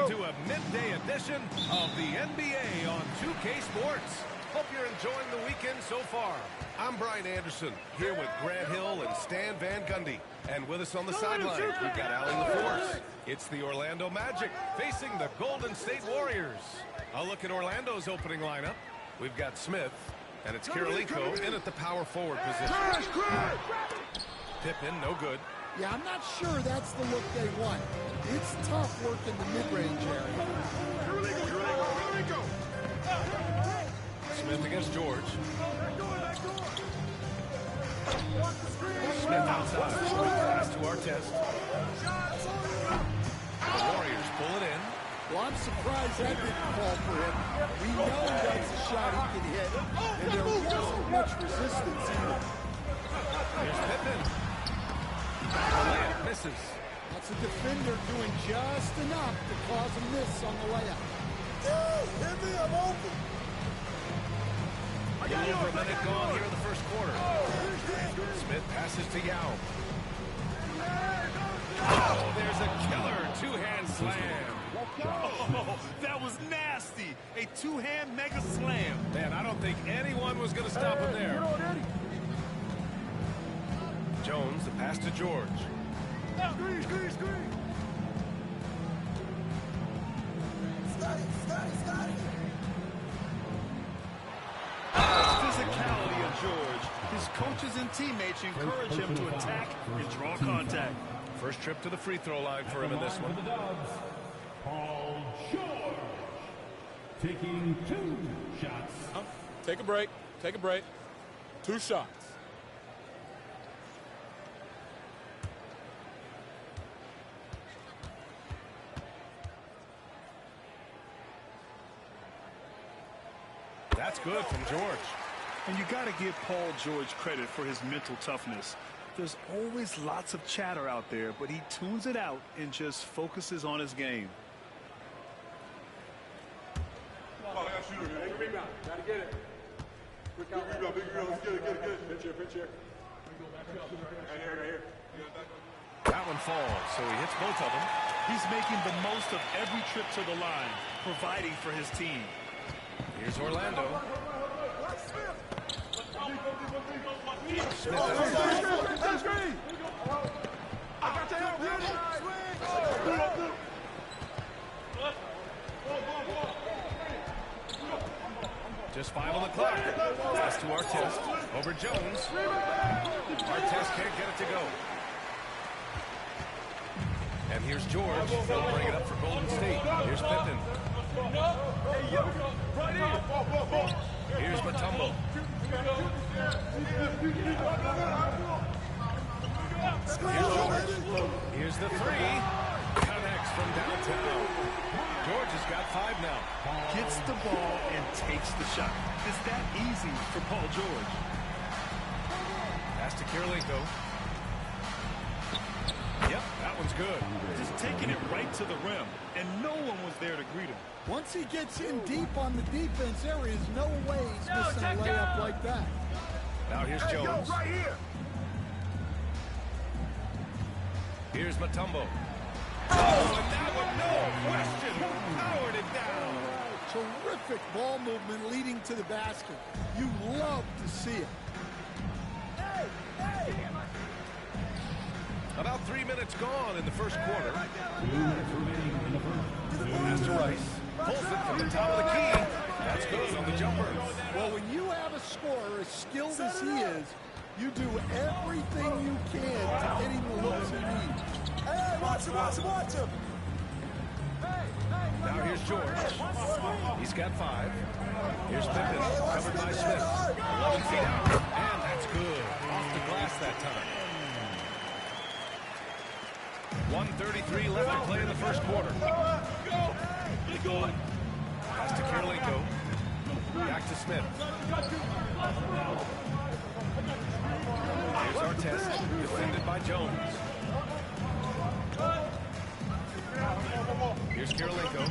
to a midday edition of the NBA on 2K Sports. Hope you're enjoying the weekend so far. I'm Brian Anderson, here with Grant Hill and Stan Van Gundy. And with us on the sideline, we've got Allie LaForce. It's the Orlando Magic facing the Golden State Warriors. A look at Orlando's opening lineup. We've got Smith, and it's Kirilenko in at the power forward position. Pippen, no good. Yeah, I'm not sure that's the look they want. It's tough work in the mid-range area. Smith against George. Smith outside. Pass to Artest. The Warriors pull it in. Well, I'm surprised that didn't fall for him. We know that's a shot he can hit, and there wasn't much resistance either. Here's Pippen. The layup misses. That's a defender doing just enough to cause a miss on the layup. Hit me, I'm open. A little over a minute gone here in the first quarter. Smith passes to Yao. Oh, there's a killer two-hand slam. Oh, that was nasty. A two-hand mega slam. Man, I don't think anyone was going to stop him there. Jones, the pass to George. Physicality of George. His coaches and teammates encourage him to attack and draw contact. First trip to the free throw line for him in this one. Paul George taking 2 shots. Take a break. Take a break. 2 shots. That's good from George. And you got to give Paul George credit for his mental toughness. There's always lots of chatter out there, but he tunes it out and just focuses on his game. Big rebound. Gotta get it. Big rebound. Let's get it. Pitch here. Right here. That one falls, so he hits both of them. He's making the most of every trip to the line, providing for his team. Here's Orlando. Smith just 5 on the clock. Pass to Artest. Over Jones. Artest can't get it to go. And here's George. They'll bring it up for Golden State. Here's Pippen. Here's Mutombo. Here's the 3. Connects from downtown. George has got 5 now. Gets the ball and takes the shot. It's that easy for Paul George. Pass to Kirilenko. Yep, that one's good. Just taking it right to the rim, and no one was there to greet him. Once he gets in deep on the defense, there is no way he's missing a layup like that. Now here's Jones. Right here. Here's Mutombo. Oh, and that one, no question, powered it down. Terrific ball movement leading to the basket. You love to see it. About 3 minutes gone in the first quarter. 2 minutes remaining in the first. Pass to Rice. Pulls it from the top of the key. That's good on the jumper. Well, when you have a scorer as skilled as he is, you do everything you can to get him the looks he needs. Hey, watch him. Now here's George. He's got 5. Here's Pippen, covered by Smith. 11 feet out, and that's good. Off the glass that time. 1:33 left to play in the first quarter. Pass to Kirilenko. Back to Smith. Here's Artest, defended by Jones. Here's Kirilenko.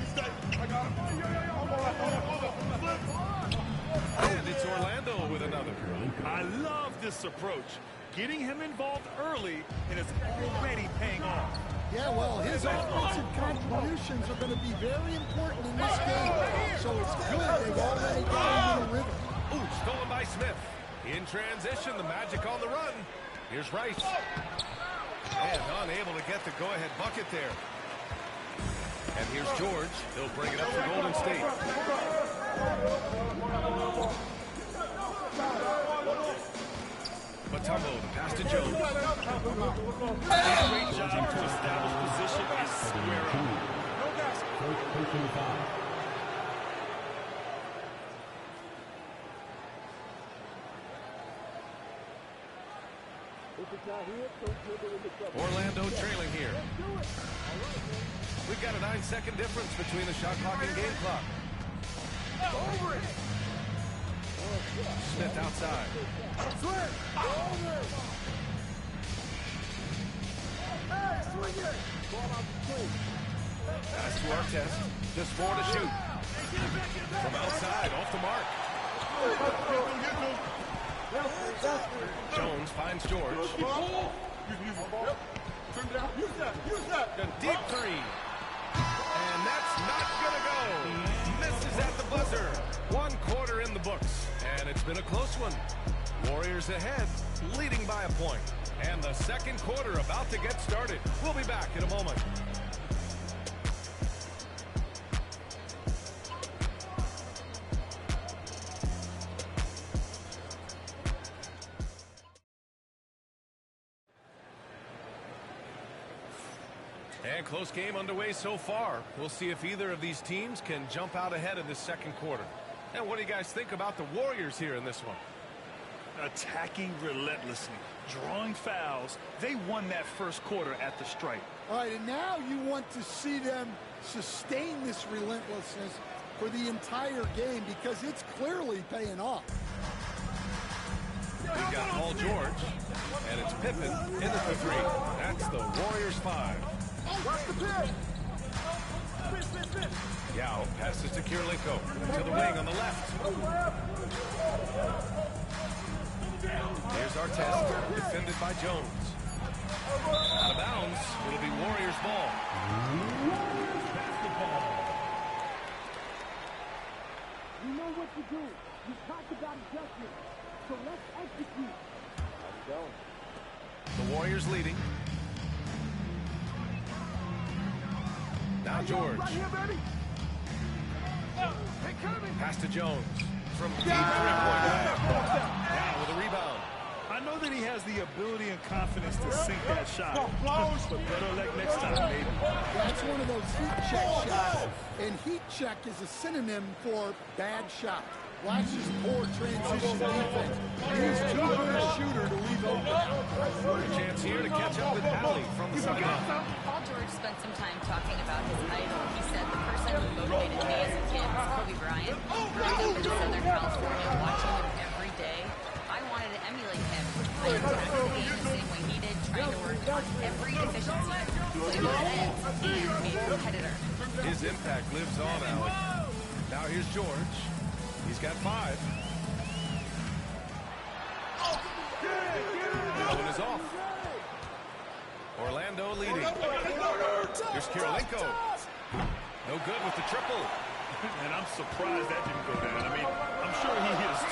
And it's Orlando with another. I love this approach. getting him involved early, and it's already paying off. Yeah, well, his offensive contributions are going to be very important in this game. So it's good they've already got him in a rhythm. Ooh, stolen by Smith. In transition, the Magic on the run. Here's Rice. And unable to get the go-ahead bucket there. And here's George. He'll bring it up for Golden State. Mutombo, the pass to Jones. Great job to establish position and square up. Orlando trailing here. We've got a 9-second difference between the shot clock and game clock. Smith outside. Pass to Artest. Just 4 to shoot. From outside, off the mark. Jones finds George. A deep three. And that's not going to go. Misses at the buzzer. 1 quarter in the books. And it's been a close one. Warriors ahead, leading by a point. And the second quarter about to get started. We'll be back in a moment. And close game underway so far. We'll see if either of these teams can jump out ahead in this second quarter. And what do you guys think about the Warriors here in this one? Attacking relentlessly, drawing fouls. They won that first quarter at the stripe. All right, and now you want to see them sustain this relentlessness for the entire game because it's clearly paying off. We've got Paul George, and it's Pippen in at the 3. That's the Warriors 5. Yao passes to Kirilenko. To the wing on the left. Here's Artest, defended by Jones. Out of bounds. It'll be Warriors ball. You know what to do. You talked about adjustment. So let's execute. The Warriors leading. Now George. Right here, baby. Pass to Jones. From deep three-point line. Now with a rebound. I know that he has the ability and confidence to sink that shot. But better luck next time, maybe. That's one of those heat check shots. And heat check is a synonym for bad shot. Watch his poor transition defense. He's too good a shooter to leave open. Chance here to catch up with Allie from the sideline. Paul George spent some time talking about his idol. He said the person who motivated me as a kid was Kobe Bryant. Growing up in Southern California, watching him every day, I wanted to emulate him. I attacked the game the same way he did, trying to work on every deficiency, including defense and be a competitor. His impact lives on, Allie. Now here's George. He's got 5. That one is off. Orlando leading. Here's Kirilenko. No good with the triple. And I'm surprised that didn't go down. I mean, I'm sure he hit his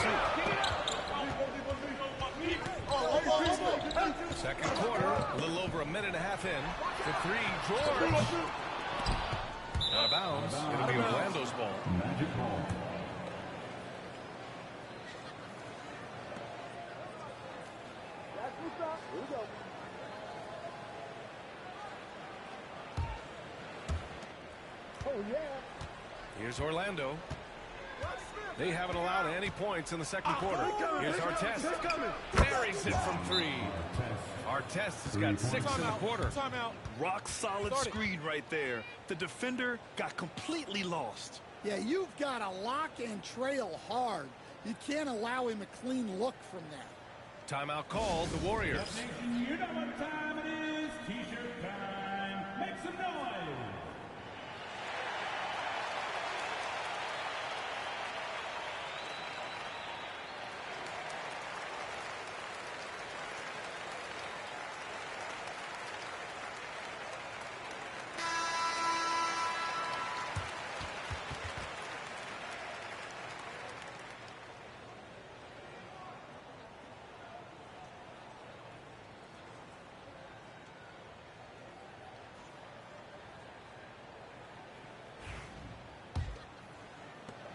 2. Second quarter, a little over a minute and a half in. The 3, George. Out of bounds. It'll be Orlando's ball. Magic ball. Here's Orlando. They haven't allowed any points in the second quarter. Here's Artest. Buries it from 3. Artest has got 6 in the quarter. Rock solid screen right there. The defender got completely lost. Yeah, you've got to lock and trail hard. You can't allow him a clean look from that. Timeout called, the Warriors. You know what time it is. T-shirt time. Make some noise.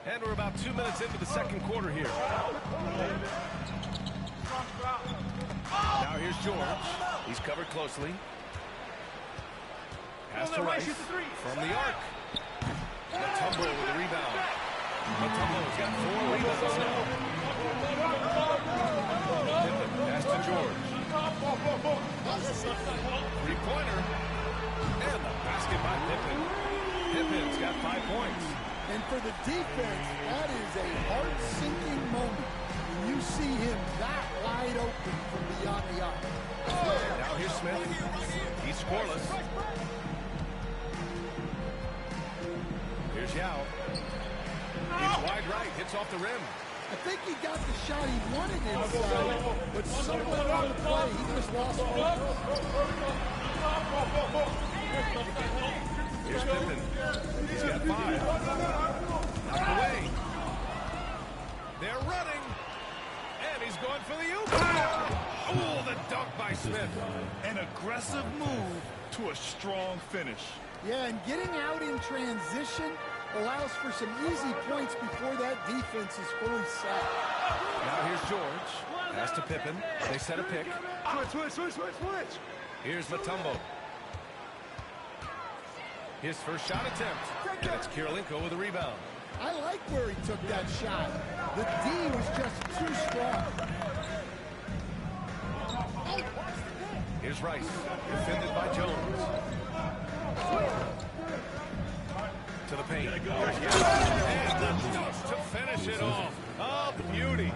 And we're about 2 minutes into the second quarter here. Now here's George. He's covered closely. Pass to Rice from the arc. Mutombo with the rebound. Mutombo's got 4 rebounds now. Pippen, pass to George. Three-pointer. And the basket by Pippen. Pippen's got 5 points. And for the defense, that is a heart-sinking moment when you see him that wide open from beyond the arc. Now here's Smith. He's scoreless. Here's Yao. He's wide right, hits off the rim. I think he got the shot he wanted inside, but somewhere on the play, he just lost focus. Here's Pippen. He's got 5. Knocked away. They're running. And he's going for the oop. Oh, the dunk by Smith. An aggressive move to a strong finish. Yeah, and getting out in transition allows for some easy points before that defense is fully set. Now here's George. Pass to Pippen. They set a pick. Switch. Here's Mutombo. His first shot attempt. And it's Kirilenko with a rebound. I like where he took that shot. The D was just too strong. Here's Rice. Defended by Jones. To the paint. And the dunk to finish it off. Oh, beauty.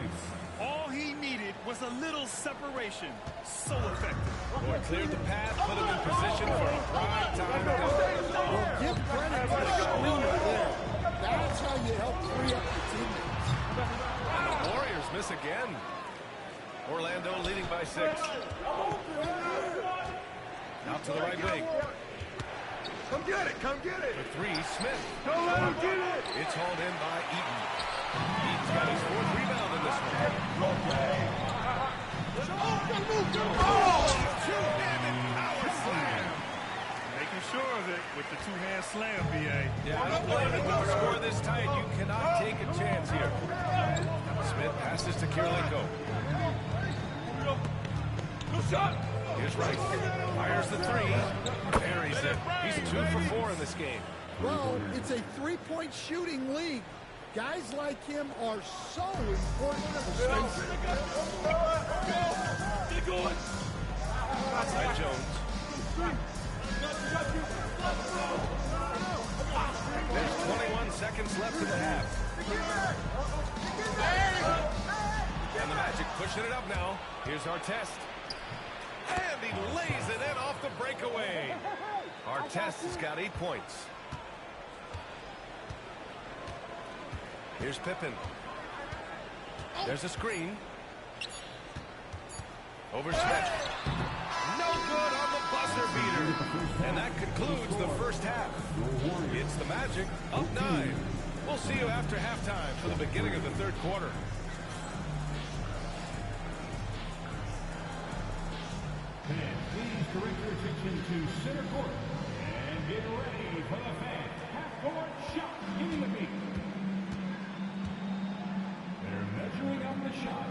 All he needed was a little separation. So effective. Boy, cleared the path, put him in position for a prime time dunk. Well, give credit to the screener there. That's how you help free up the teammates. And the Warriors miss again. Orlando leading by 6. Out to the right wing. Come get it. For 3, Smith. Don't let him get it. It's hauled in by Eaton. Eaton's got his 4th rebound in this one. Two-handed power slam. Making sure of it with the 2-hand slam, BA. Yeah, I don't blame him. With the score this tight, you cannot take a chance here. Smith passes to Kirilenko. Here's Rice. Fires the 3. Buries it. He's 2 for 4 in this game. Well, it's a three-point shooting league. Guys like him are so important to the space. Outside Jones. There's 21 seconds left in the half. And the Magic pushing it up now. Here's Artest. And he lays it in off the breakaway. Artest has got 8 points. Here's Pippen. There's a screen. Over Smith. No good on the buzzer beater. And that concludes the first half. It's the Magic up 9. We'll see you after halftime for the beginning of the third quarter. Fans, please direct your attention to center court and get ready for the fans. Half-court shot in the beat. They're measuring up the shot.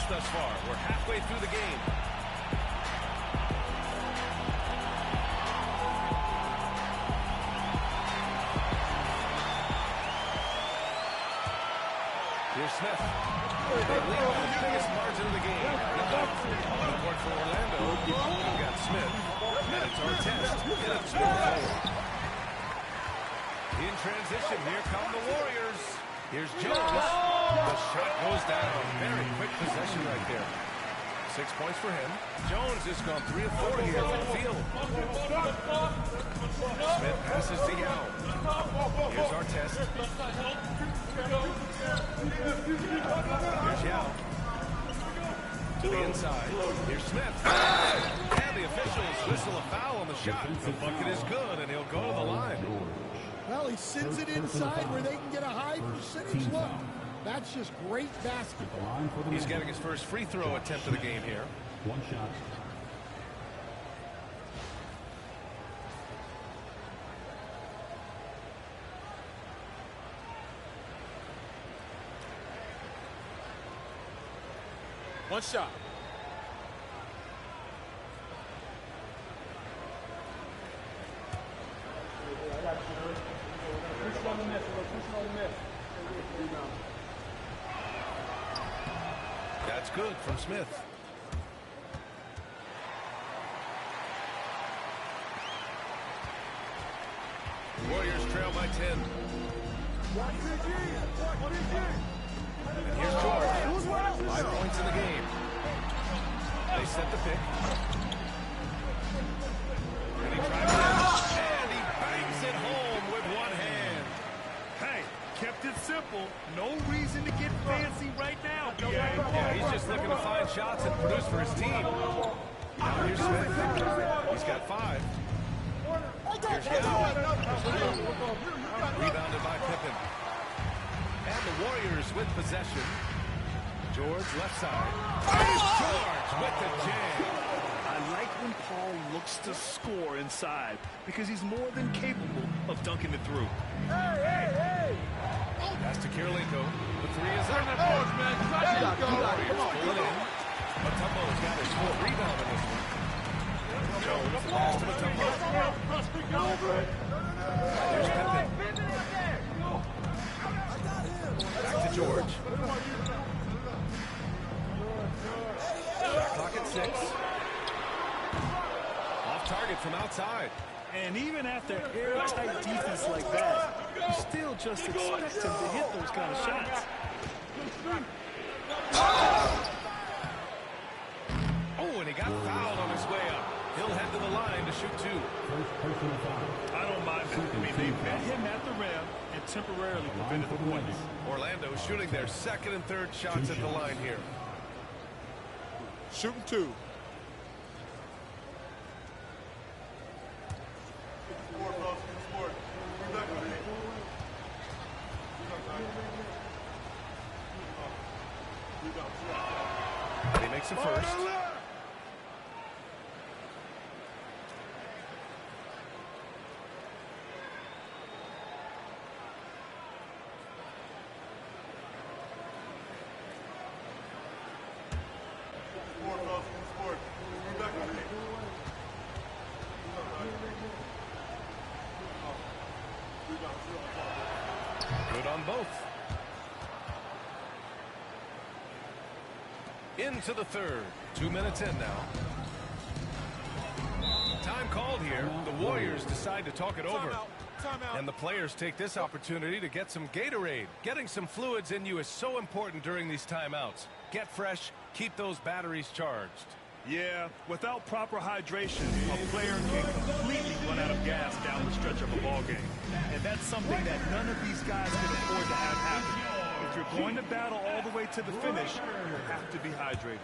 Thus far, we're halfway through the game. Here's Smith. They lead by the biggest margin of the game. On the court for Orlando. We've got Smith. And it's Artest. It's Smith. In transition, here come the Warriors. Here's Jones. The shot goes down. Very quick possession right there. 6 points for him. Jones has gone 3 of 4 here from the field. Smith passes to Yao. Here's Artest. Here's Yao. To the inside. Here's Smith. And the officials whistle a foul on the shot. The bucket is good, and he'll go to the line. Well, he sends it inside where they can get a high percentage look. That's just great basketball. He's getting his first free throw attempt of the game here. One shot. One shot. That's good from Smith. Warriors trail by 10. And here's George. 5 points in the game. They set the pick. And he drives in. And he bangs it home with one hand. Hey, kept it simple. No reason to get fancy right now, BA. Yeah, he's just looking to find shots and produce for his team. Now here's Smith. He's got 5. Here's Yao. Rebounded by Pippen. And the Warriors with possession. George left side. Here's George with the jam. I like when Paul looks to score inside because he's more than capable of dunking it through. Pass to Kirilenko. The 3 is up. Warriors pull it in. Mutombo's got his 4th rebound in this one. Jones, pass to Mutombo. Here's Pippen. Back to George. Shot clock at 6. Off target from outside. And even after airtight defense like that, you still just expect him to hit those kind of shots. Oh, and he got fouled on his way up. He'll head to the line to shoot 2. I don't mind that. I mean, they met him at the rim and temporarily prevented the points. Orlando shooting their 2nd and 3rd shots at the line here. Shooting 2. And he makes the first. Good on both. Into the 3rd. 2 minutes in now. Time called here. The Warriors decide to talk it over. And the players take this opportunity to get some Gatorade. Getting some fluids in you is so important during these timeouts. Get fresh, keep those batteries charged. Yeah, without proper hydration, a player can completely run out of gas down the stretch of a ball game. And that's something that none of these guys can afford to have happen. If you're going to battle all the way to the finish, you have to be hydrated.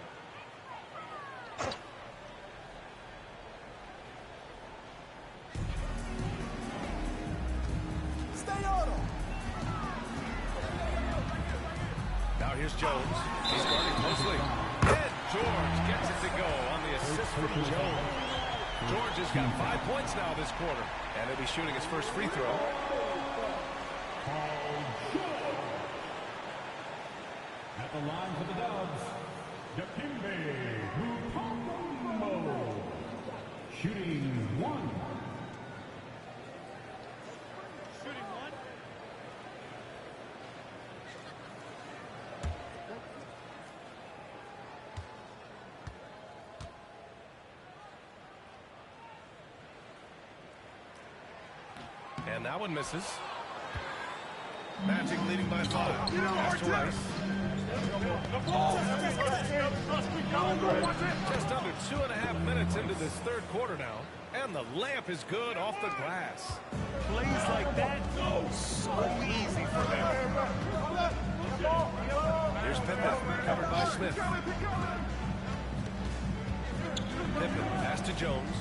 Stay on him. Now here's Jones. He's guarding closely. And George gets it to go on the assist from Jones. George has got 5 points now this quarter. And he'll be shooting his first free throw. At the line for the Dubs, Dikembe Mutombo. Shooting 1. And that one misses. Magic leading by 5. Pass to Rice. Just under 2.5 minutes into this third quarter now. And the layup is good off the glass. Plays like that, so easy for them. Here's Pippen, covered by Smith. Pippen, pass to Jones.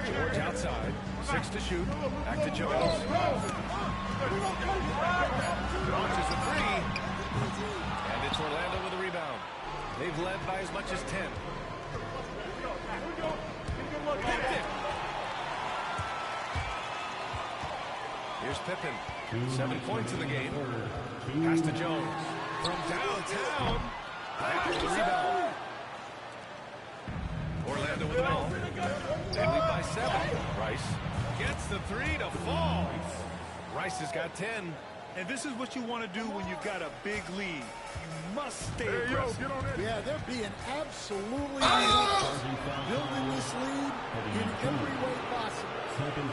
George outside, 6 to shoot. Back to Jones. Launches a 3. And it's Orlando with a rebound. They've led by as much as 10. Here's Pippen. 7 points in the game. Pass to Jones. From downtown. Back to the rebound. Orlando with the ball. They lead by 7. Rice gets the 3 to fall. Rice has got 10. And this is what you want to do when you've got a big lead. You must stay aggressive. Yeah, they're being absolutely relentless, building this lead in every way possible.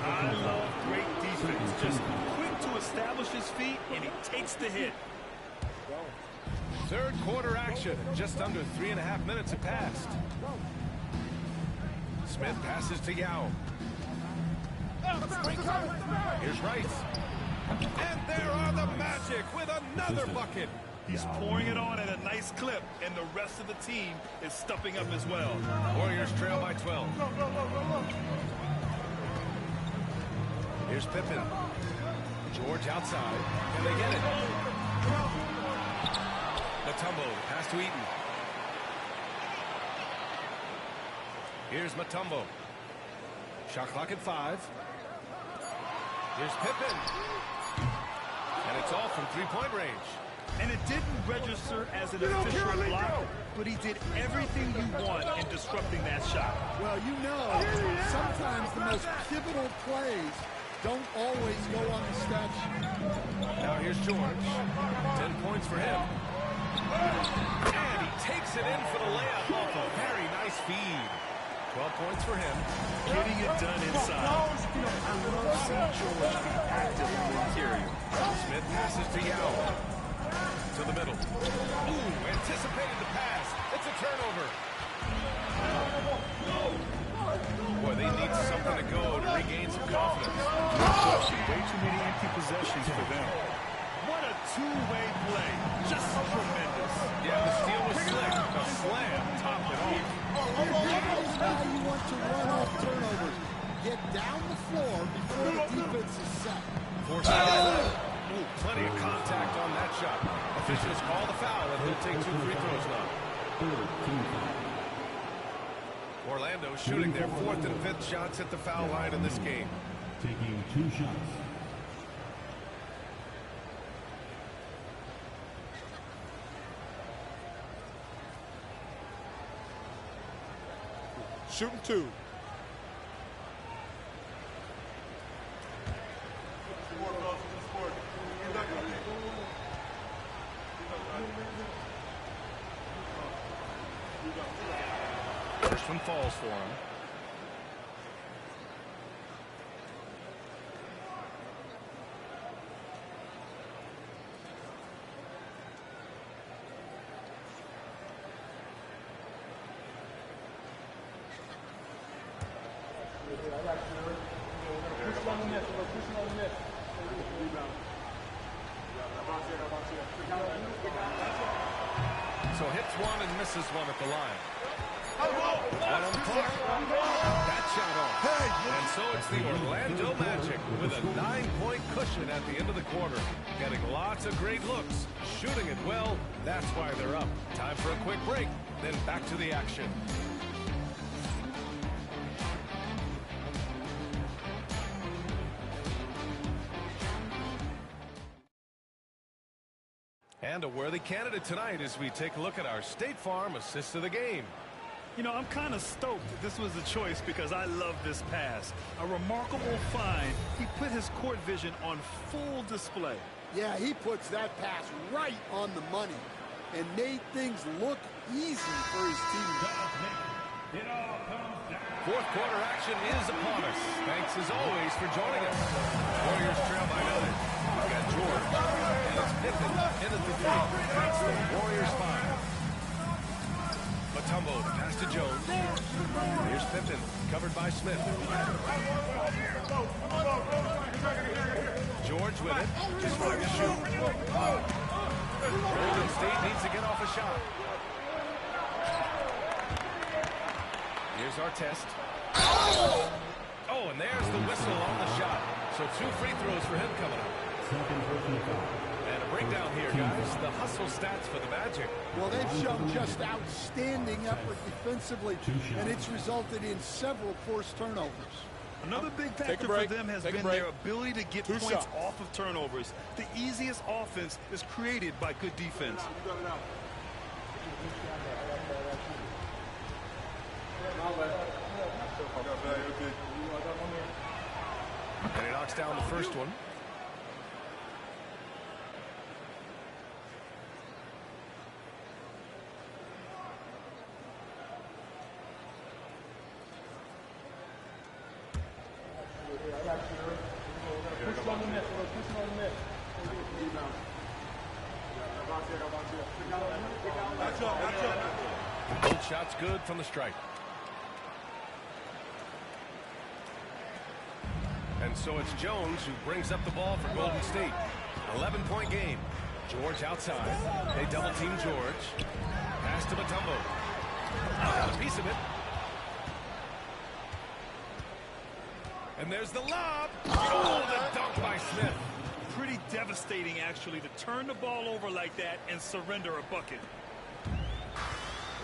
I love great defense. Just quick to establish his feet, and he takes the hit. Third quarter action. Just under 3.5 minutes have passed. Smith passes to Yao. Here's Rice. And there are the Magic with another bucket. He's pouring it on at a nice clip, and the rest of the team is stepping up as well. Warriors trail by 12. Here's Pippen. George outside. Can they get it? Mutombo, pass to Eaton. Here's Mutombo. Shot clock at 5. Here's Pippen. And it's all from three-point range. And it didn't register as an official block, but he did everything you want in disrupting that shot. Well, you know, sometimes the most pivotal plays don't always go on the stat sheet. Now here's George. 10 points for him. And he takes it in for the layup off a very nice feed. 12 points for him. Getting it done inside. I love seeing George be active in the interior. Smith passes to Yao. To the middle. Ooh, anticipated the pass. It's a turnover. Boy, they need something to go to regain some confidence. Way too many empty possessions for them. What a two-way play. Just tremendous. Yeah, the steal was slick. The slam topped it off. Here's how you want to run off turnovers. Get down the floor before the defense is set. 4 seconds left. Ooh, plenty of contact on that shot. Officials call the foul, and he'll take 2 free throws now. Orlando shooting their 4th and 5th shots at the foul line in this game. Taking 2 shots. Shooting 2. First one falls for him. So hits one and misses one at the line. One on the clock. That shot off. And so it's the Orlando Magic with a 9-point cushion at the end of the quarter. Getting lots of great looks. Shooting it well. That's why they're up. Time for a quick break. Then back to the action. And a worthy candidate tonight as we take a look at our State Farm assist of the game. You know, I'm kind of stoked that this was a choice because I love this pass. A remarkable find. He put his court vision on full display. Yeah, he puts that pass right on the money and made things look easy for his team. It all comes down Fourth quarter action is upon us. Thanks as always for joining us. Warriors trail by 9. We've got George, and it's Pippen in at the 3. That's the Warriors 5. Mutombo, the pass to Jones. Here's Pippen, covered by Smith. George with it, just trying to shoot. Golden State needs to get off a shot. Here's our test. Oh, and there's the whistle on the shot. So 2 free throws for him coming up. And a breakdown here, guys. The hustle stats for the Magic. Well, they've shown just outstanding effort defensively, and it's resulted in several forced turnovers. Another big factor for them has been their ability to get points off of turnovers. The easiest offense is created by good defense. And he knocks down the first one. Both shots good from the stripe. And so it's Jones who brings up the ball for Golden State. 11-point game. George outside. They double team George. Pass to Mutombo. Got a piece of it. And there's the lob. Oh, the dunk by Smith. Pretty devastating, actually, to turn the ball over like that and surrender a bucket.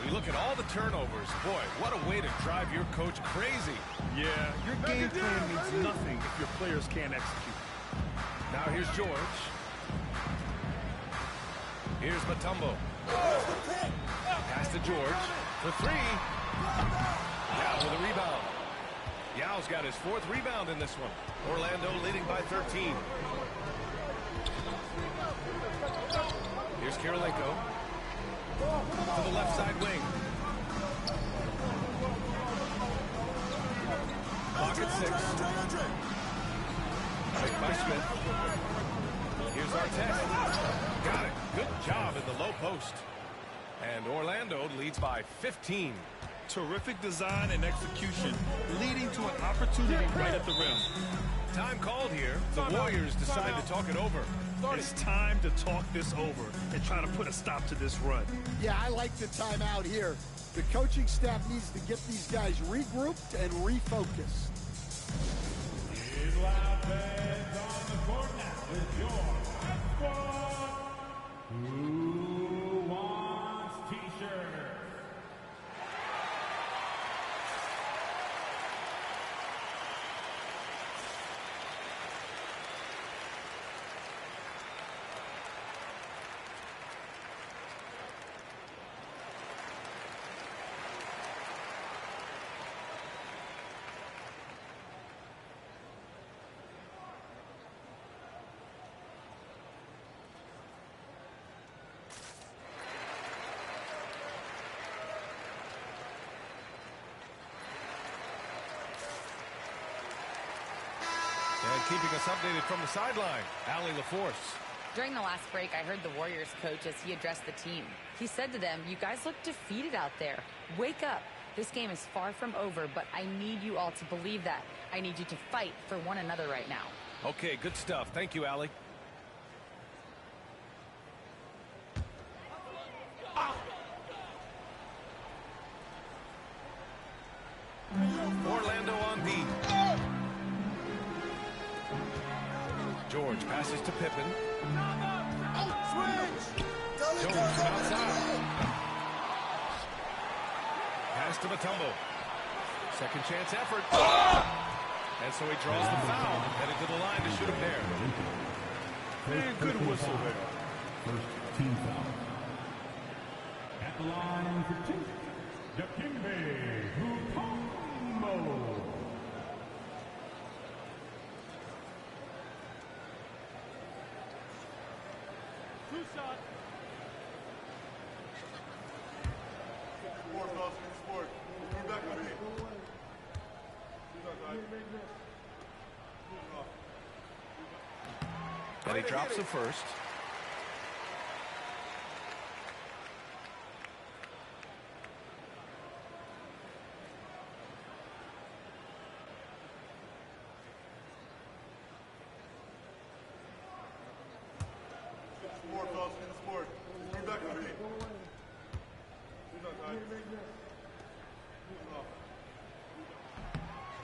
We look at all the turnovers. Boy, what a way to drive your coach crazy. Yeah, your game plan means nothing if your players can't execute. Now here's George. Here's Mutombo. Pass to George for 3. Yao with a rebound. Yao's got his 4th rebound in this one. Orlando leading by 13. Here's Kirilenko. To the left side wing. Clock at 6. Picked by Smith. Here's Artest. Got it. Good job in the low post. And Orlando leads by 15. Terrific design and execution, leading to an opportunity right at the rim. Time called here. The Warriors decide to talk it over. It's time to talk this over and try to put a stop to this run. Yeah, I like the timeout here. The coaching staff needs to get these guys regrouped and refocused. His last fans on the court now with your Who Wants T-Shirts? And keeping us updated from the sideline, Allie LaForce. During the last break, I heard the Warriors coach as he addressed the team. He said to them, "You guys look defeated out there. Wake up. This game is far from over, but I need you all to believe that. I need you to fight for one another right now." Okay, good stuff. Thank you, Allie. Orlando on D. George passes to Pippen. Jones outside. Pass to Mutombo. Second chance effort. And so he draws the foul. Headed to the line to shoot a pair. And good whistle there. First team foul. At the line for 2, Dikembe Mutombo. Two-shot. Sport, fellas, sport. We're back to me. And he drops the first.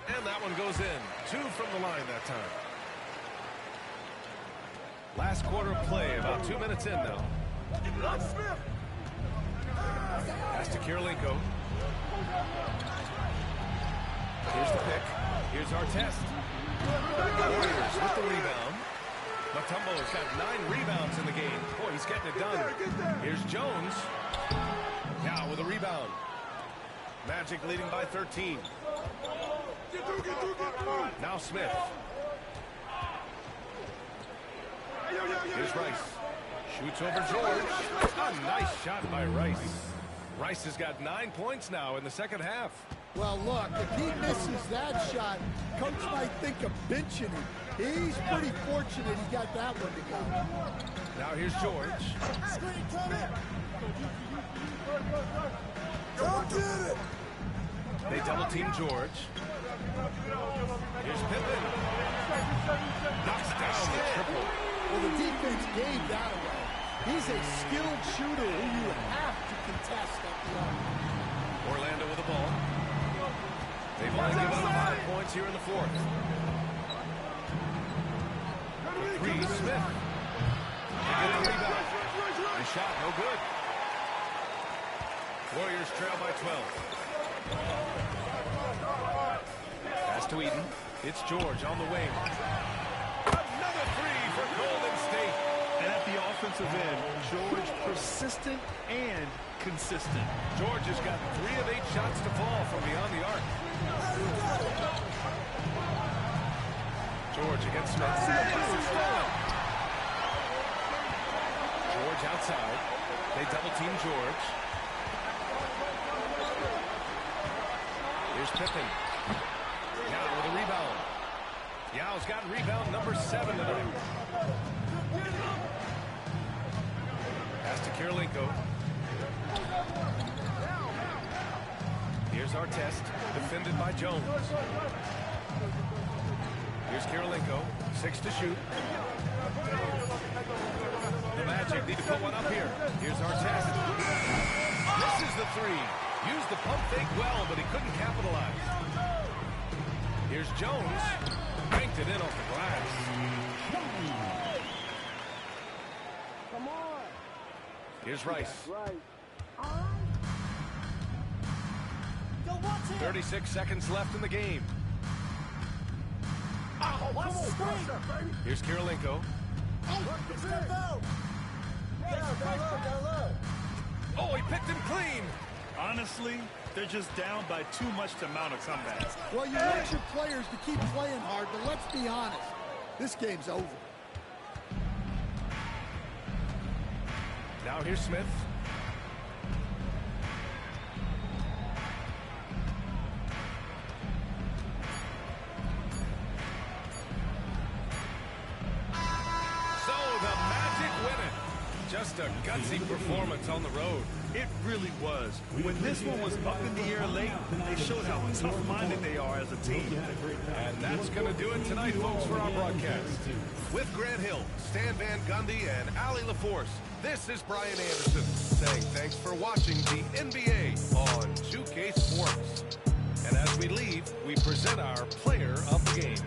And that one goes in. 2 from the line that time. Last quarter of play, about 2 minutes in now. Pass to Kirilenko. Here's the pick. Here's Artest. Warriors with the rebound. Mutombo's got 9 rebounds in the game. Boy, he's getting it done. Here's Jones. Now with a rebound. Magic leading by 13. Now Smith. Here's Rice. Shoots over George. A nice shot by Rice. Rice has got 9 points now in the second half. Well, look, if he misses that shot, coach might think of benching him. He's pretty fortunate he got that one to go. Now here's George. Don't get it! They double team George. Here's Pippen. Knocks down the triple. Well, the defense gave that away. He's a skilled shooter who you have to contest at the arc. Orlando with the ball. They've only given up 5 points here in the fourth. The 3, Smith. They get the rebound. The shot, no good. Warriors trail by 12. Pass to Eden. It's George on the wing. Another 3 for Golden State. And at the offensive end, George persistent and consistent. George has got 3 of 8 shots to fall from beyond the arc. George against Smith. George outside. They double team George. Here's Pippen. Yao with a rebound. Yao's got rebound number 7 tonight. Pass to Kirilenko. Here's Artest, defended by Jones. Here's Kirilenko, 6 to shoot. The Magic need to put one up here. Here's Artest. Misses the 3. Used the pump fake well, but he couldn't capitalize. Here's Jones. Banked it in off the glass. Come on. Here's Rice. Right. 36 seconds left in the game. Here's Kirilenko. Oh, he picked him clean. Honestly, they're just down by too much to mount a comeback. Well, you want your players to keep playing hard, but let's be honest. This game's over. Now here's Smith. So the Magic win it. Just a gutsy performance on the road. It really was. When this one was up in the air late, they showed how tough-minded they are as a team. And that's going to do it tonight, folks, for our broadcast. With Grant Hill, Stan Van Gundy, and Allie LaForce, this is Brian Anderson saying thanks for watching the NBA on 2K Sports. And as we leave, we present our player of the game.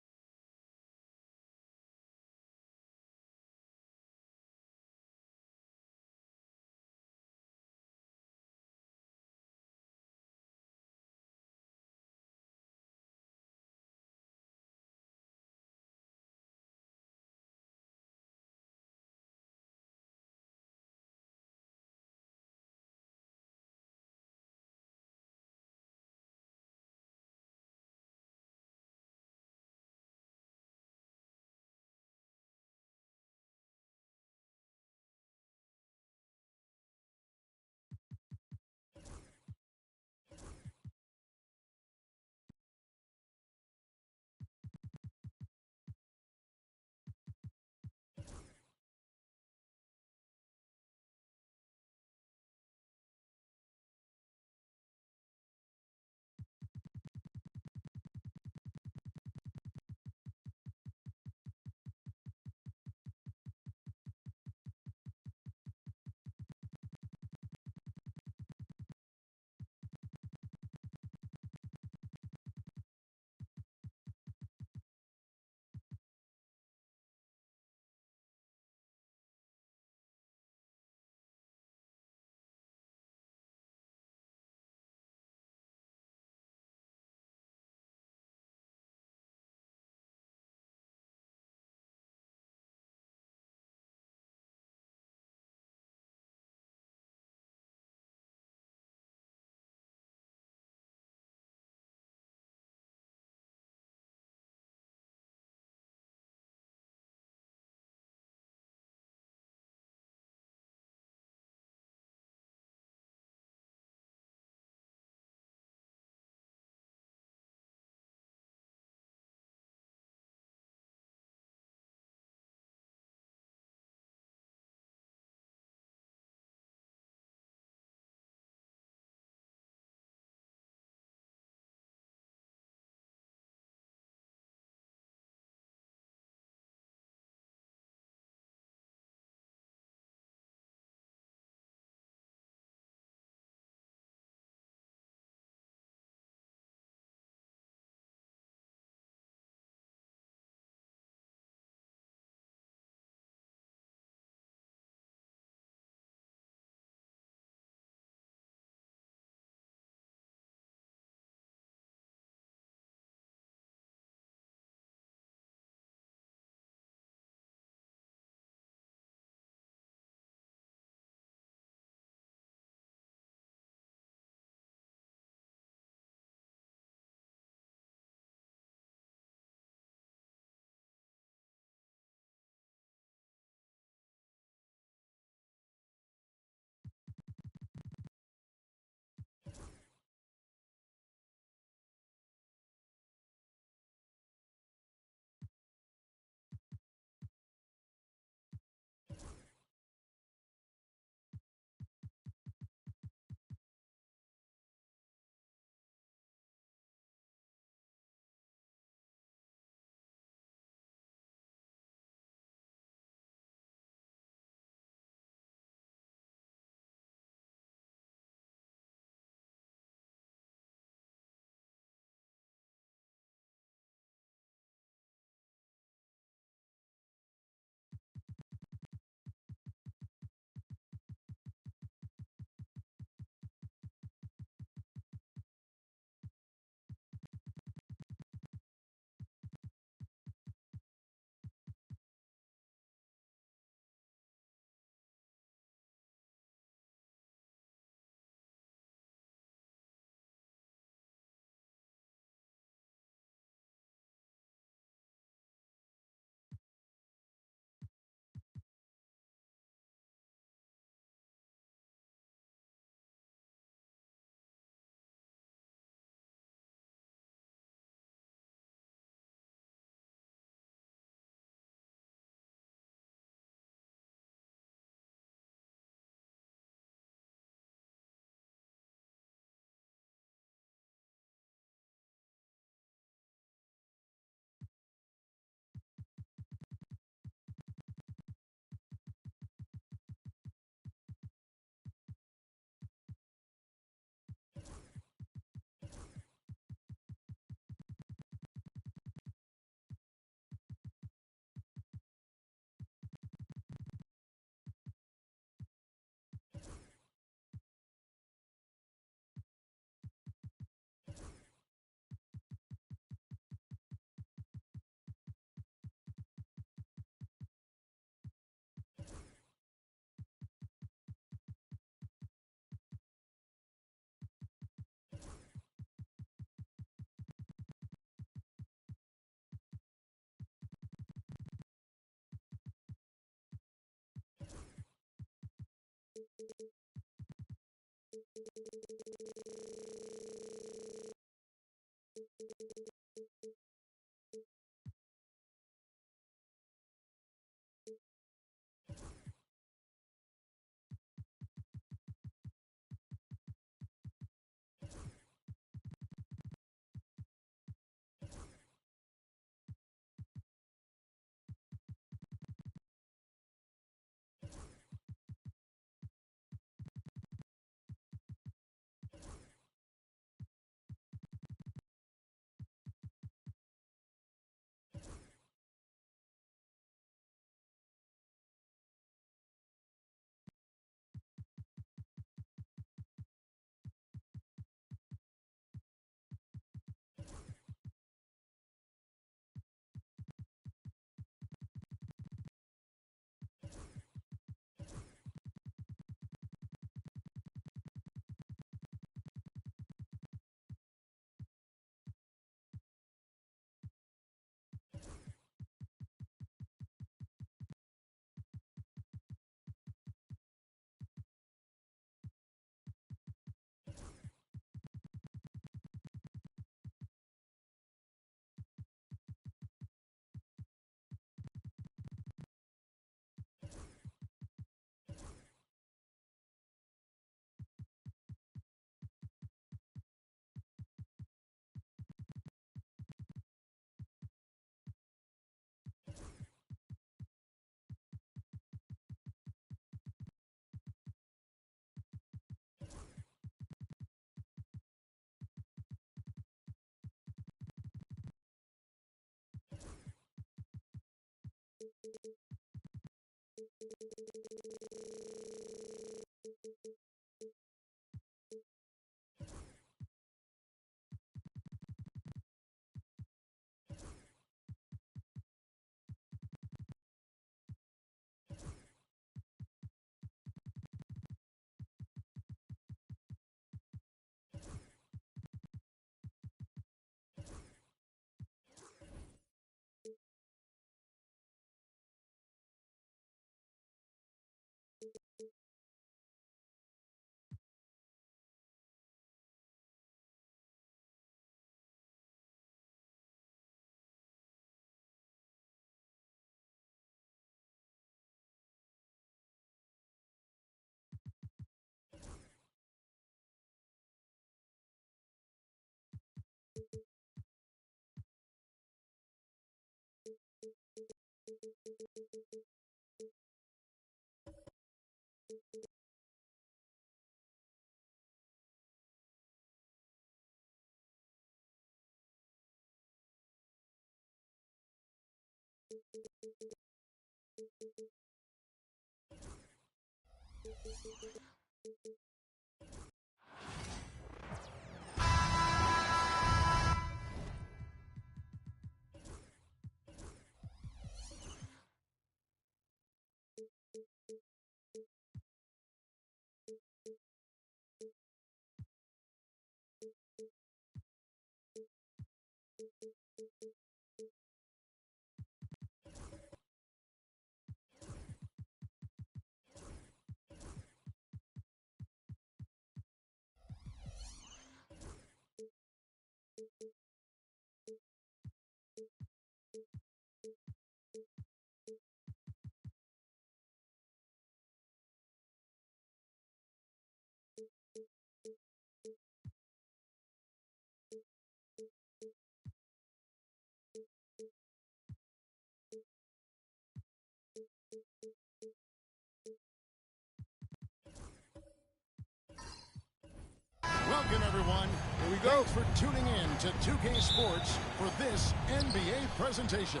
Welcome, everyone. Here we go. Thanks for tuning in to 2K Sports for this NBA presentation.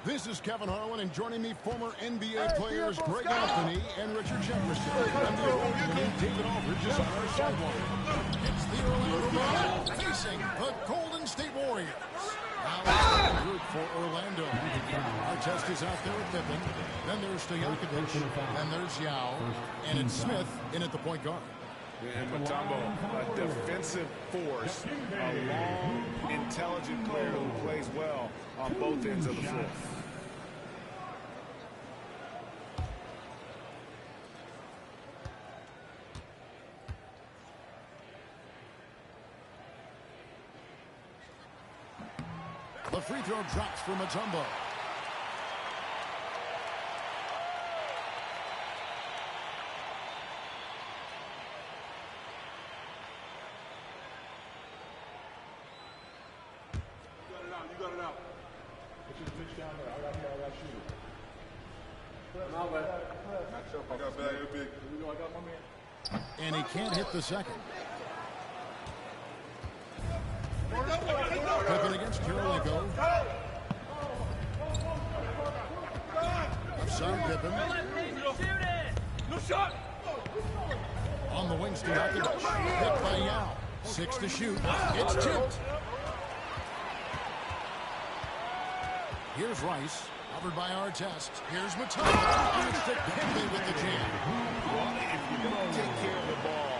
This is Kevin Harlan, and joining me, former NBA players Greg Anthony and Richard Jefferson. And the old David Aldridge is on our sideline. It's the Orlando Magic facing the Golden State Warriors. Now it's the group for Orlando. Artest is out there with Pippen. Then there's Stojakovic. Then there's Yao. And it's Smith in at the point guard. And Mutombo, a defensive force, a long, intelligent player who plays well on both ends of the floor. The free throw drops for Mutombo. You got it out. Put your pitch down there. I got shoot it. I got bag big. Here we go. I got my man. And he can't hit the second. Pippen against Kirilenko. Upside Pippen. No shot. On the wings to Jokic. Hit by Yao. 6 to shoot. It's tipped. Here's Rice. Covered by Artest. Here's Mutombo. And it's to Pippen with the jam. Well, if you don't take care of the ball,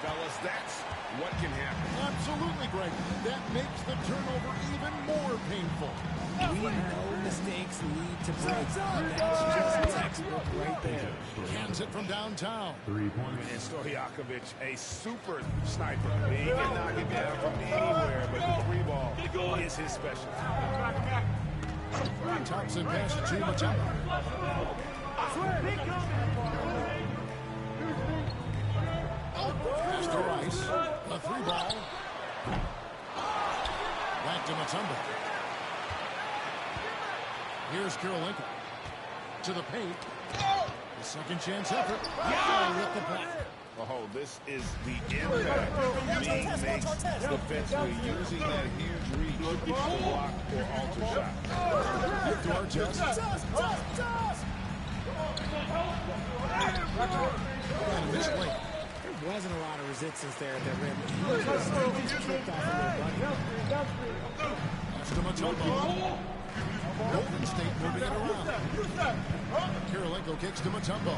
fellas, that's what can happen. Absolutely, Greg. That makes the turnover even more painful. We know mistakes lead to breaks. That's just textbook right there. Cans it from downtown. 3-point. And Stojakovic, a super sniper. He can knock it down from anywhere, but the three ball is his specialty. Thompson passes to Mutombo. Pass to Rice. A 3-ball. Back to Mutombo. Here's Kirilenko. To the paint. The second chance effort. Yeah, with the block. Oh, this is the impact being makes defensively using that huge reach to block or alter shot. Hit to Artest. And this late. There wasn't a lot of resistance there at that rim. He just kicked off a little button. Pass to Mutombo. Golden State moving it around. Kirilenko kicks to Mutombo.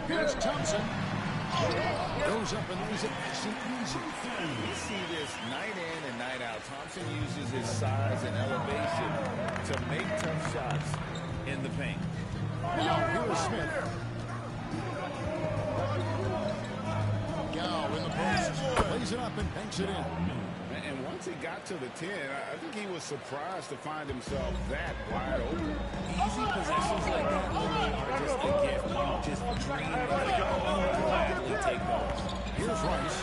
Here's Thompson. Goes up and lays it nice and easy. You see this night in and night out. Thompson uses his size and elevation to make tough shots in the paint. Now here's Smith. Yao in the post. Lays it up and banks it in. And once he got to the 10, I think he was surprised to find himself that wide open. Easy possessions like that really are just a gift. You just dream of it. Gladly take those. Here's Rice.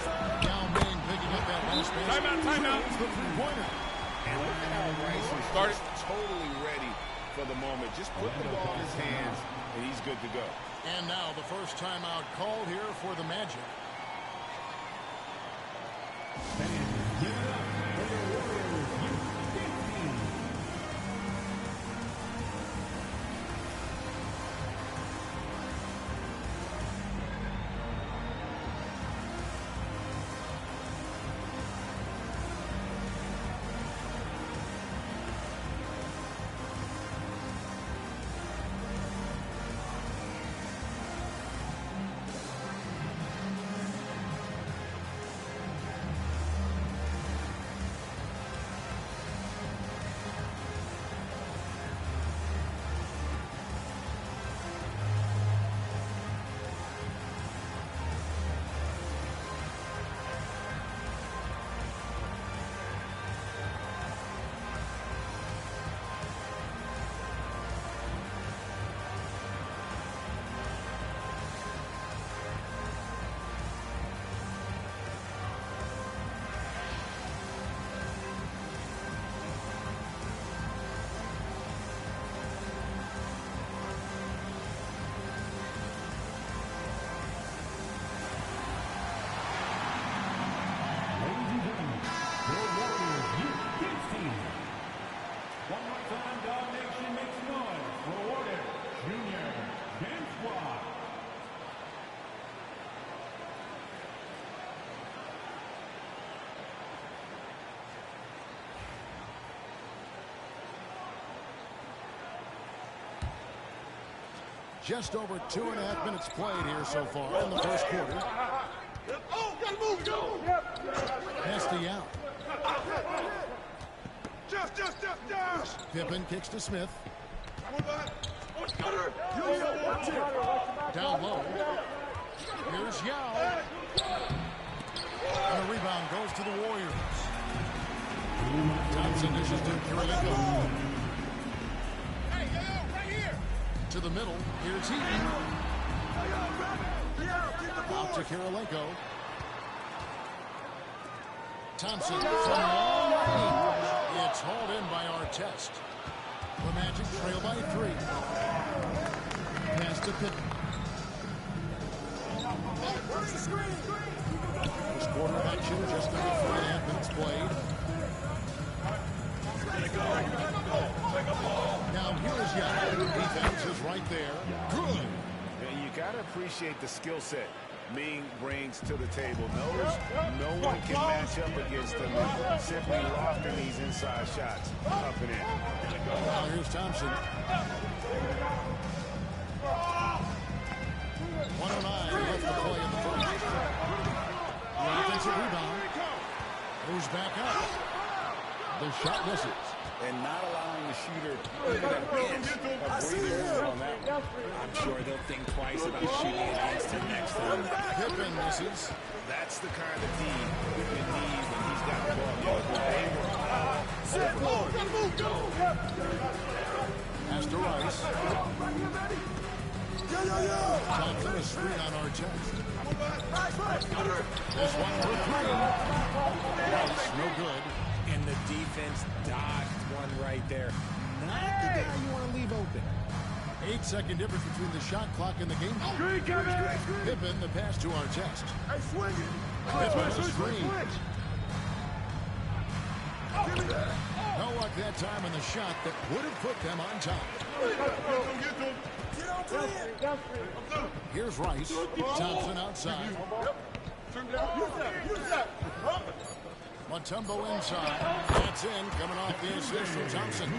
Yao Ming picking up that last pass. Timeout. It's the three-pointer. And look at how Rice is totally ready for the moment. Just put the ball in his hands, and he's good to go. And now the first timeout called here for the Magic. Give it up for the Warriors. 15. Just over 2.5 minutes played here so far in the first quarter. Pass to Yao. Pippen kicks to Smith. Down low. Here's Yao. And the rebound goes to the Warriors. Thompson dishes to Kirilenko. To the middle. Here's Heaton. Out to Kirilenko. Thompson from long range. It's hauled in by Artest. The Magic trail by 3. Pass to Pippen. First quarter action, just under 3.5 minutes played. Now here's Yao. Defense is right there. Good. And you got to appreciate the skill set Ming brings to the table. Knows no one can match up against him. Simply lofting these inside shots up and in. Now here's Thompson. 109 left to play in the first. The offensive rebound. Goes back up. The shot misses. And not allowing the shooter even an inch of breathing room on that one. I'm sure they'll think twice about shooting against him next time. Pippen misses. That's the kind of D you need when he's got the ball. Pass to Rice. Thompson a screen on Artest. This one for 3. Rice, no good. And the defense dodged one right there. Not the guy you want to leave open. 8-second difference between the shot clock and the game. Pippen, the pass to Artest. Pippen, a screen. No luck that time in the shot that would have put them on top. Here's Rice. Thompson outside. Mutombo inside. That's in. Coming off the assist from Thompson.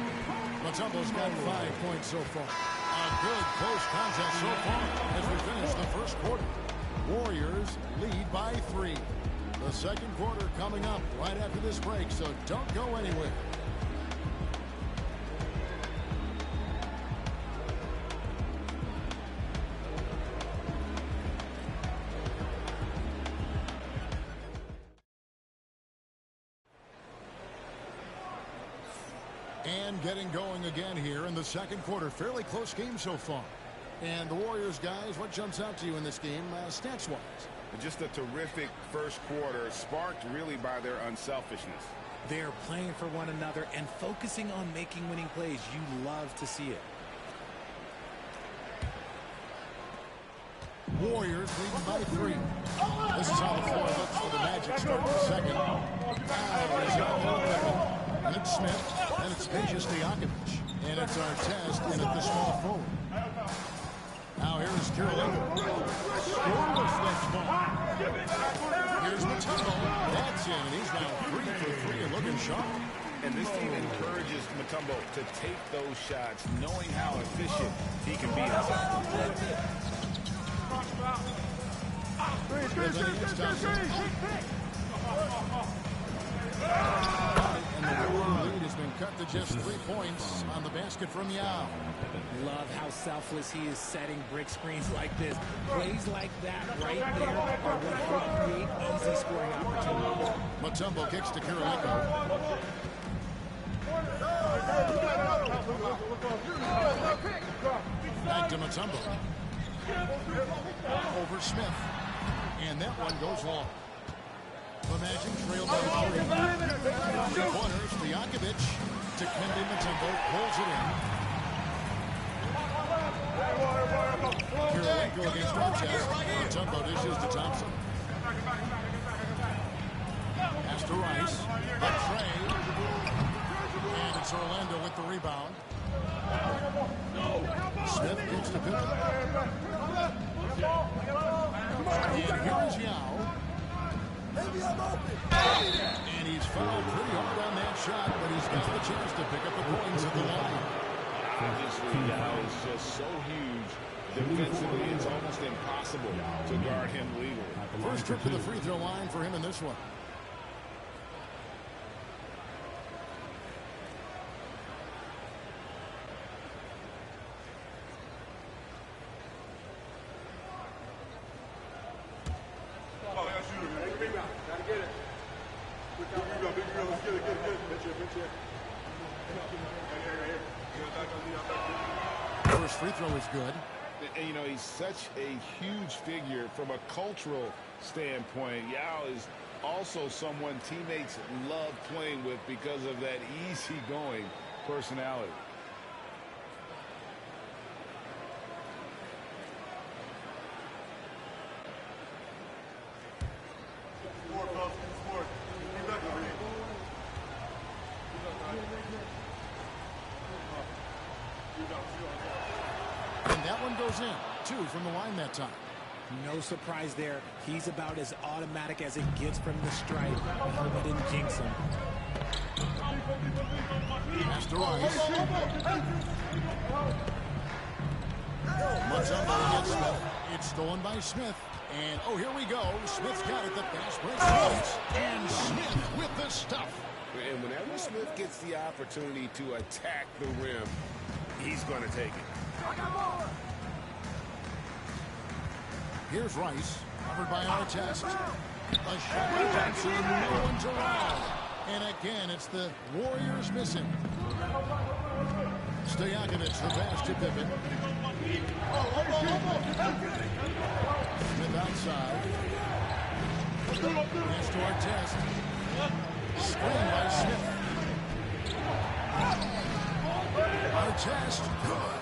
Mutombo's got 5 points so far. A good close contest so far as we finish the first quarter. Warriors lead by 3. The second quarter coming up right after this break, so don't go anywhere. And getting going again here in the second quarter. Fairly close game so far. And the Warriors, guys, what jumps out to you in this game stats-wise? Just a terrific first quarter, sparked really by their unselfishness. They're playing for one another and focusing on making winning plays. You love to see it. Warriors leading by 3. This is how the floor looks for the Magic start the second. It's Smith, and it's Peja Stojakovic. And it's Artest in at the small forward. Now here's Kirilenko. Scoreless next ball. Here's Mutombo. That's in, and he's now 3 for 3 and looking sharp. And this team encourages Mutombo to take those shots, knowing how efficient he can be inside. And the Warrior lead has been cut to just 3 points on the basket from Yao. Love how selfless he is setting brick screens like this. Plays like that right there are what help create easy scoring opportunities. Mutombo kicks to Kirilenko. Back to Mutombo. Over Smith. And that one goes long. The Magic trail by 3. Corners, Stojakovic to Kemba Mutombo. Pulls it in. Kirilenko against Artest. Mutombo dishes to Thompson. Pass to Rice. The trade. And it's Orlando with the rebound. Smith kicks to Pippen. And here's Yao. And he's fouled pretty hard on that shot, but he's got the chance to pick up the points at the line. Obviously, Yao is just so huge. Defensively, it's almost impossible to guard him legally. First trip to the free throw line for him in this one. First free throw is good. And, you know, he's such a huge figure from a cultural standpoint. Yao is also someone teammates love playing with because of that easygoing personality. And that one goes in. 2 from the line that time. No surprise there. He's about as automatic as it gets from the stripe. I hope I didn't jinx him. Pass to Rice. Mutombo against Smith. It's stolen by Smith. And, oh, here we go. Smith's got it. The pass breaks points. And Smith with the stuff. And whenever Smith gets the opportunity to attack the rim, he's going to take it. Here's Rice, covered by Artest. A shot by Johnson, no one's around. And again, it's the Warriors missing. Stojakovic, the pass to Pippen. Smith outside. Pass to Artest. Screen by Smith. Artest, good.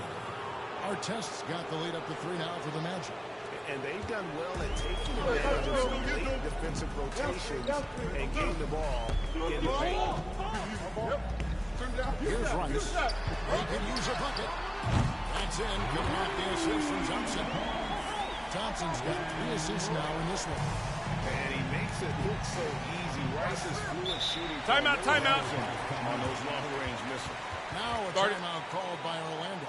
Artest's got the lead up to 3 now for the Magic. And they've done well at taking advantage of some late defensive rotations and getting the ball in the paint. Here's Rice. They can use a bucket. That's in. Good off the assist from Thompson. Thompson's got 3 assists now in this one. And he makes it look so easy. Rice's fluid shooting. Timeout. On those long-range missiles. Now a timeout called by Orlando.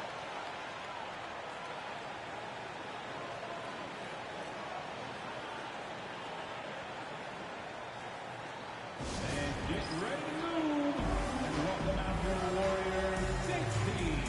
And get ready to move. And welcome out your Warriors 16.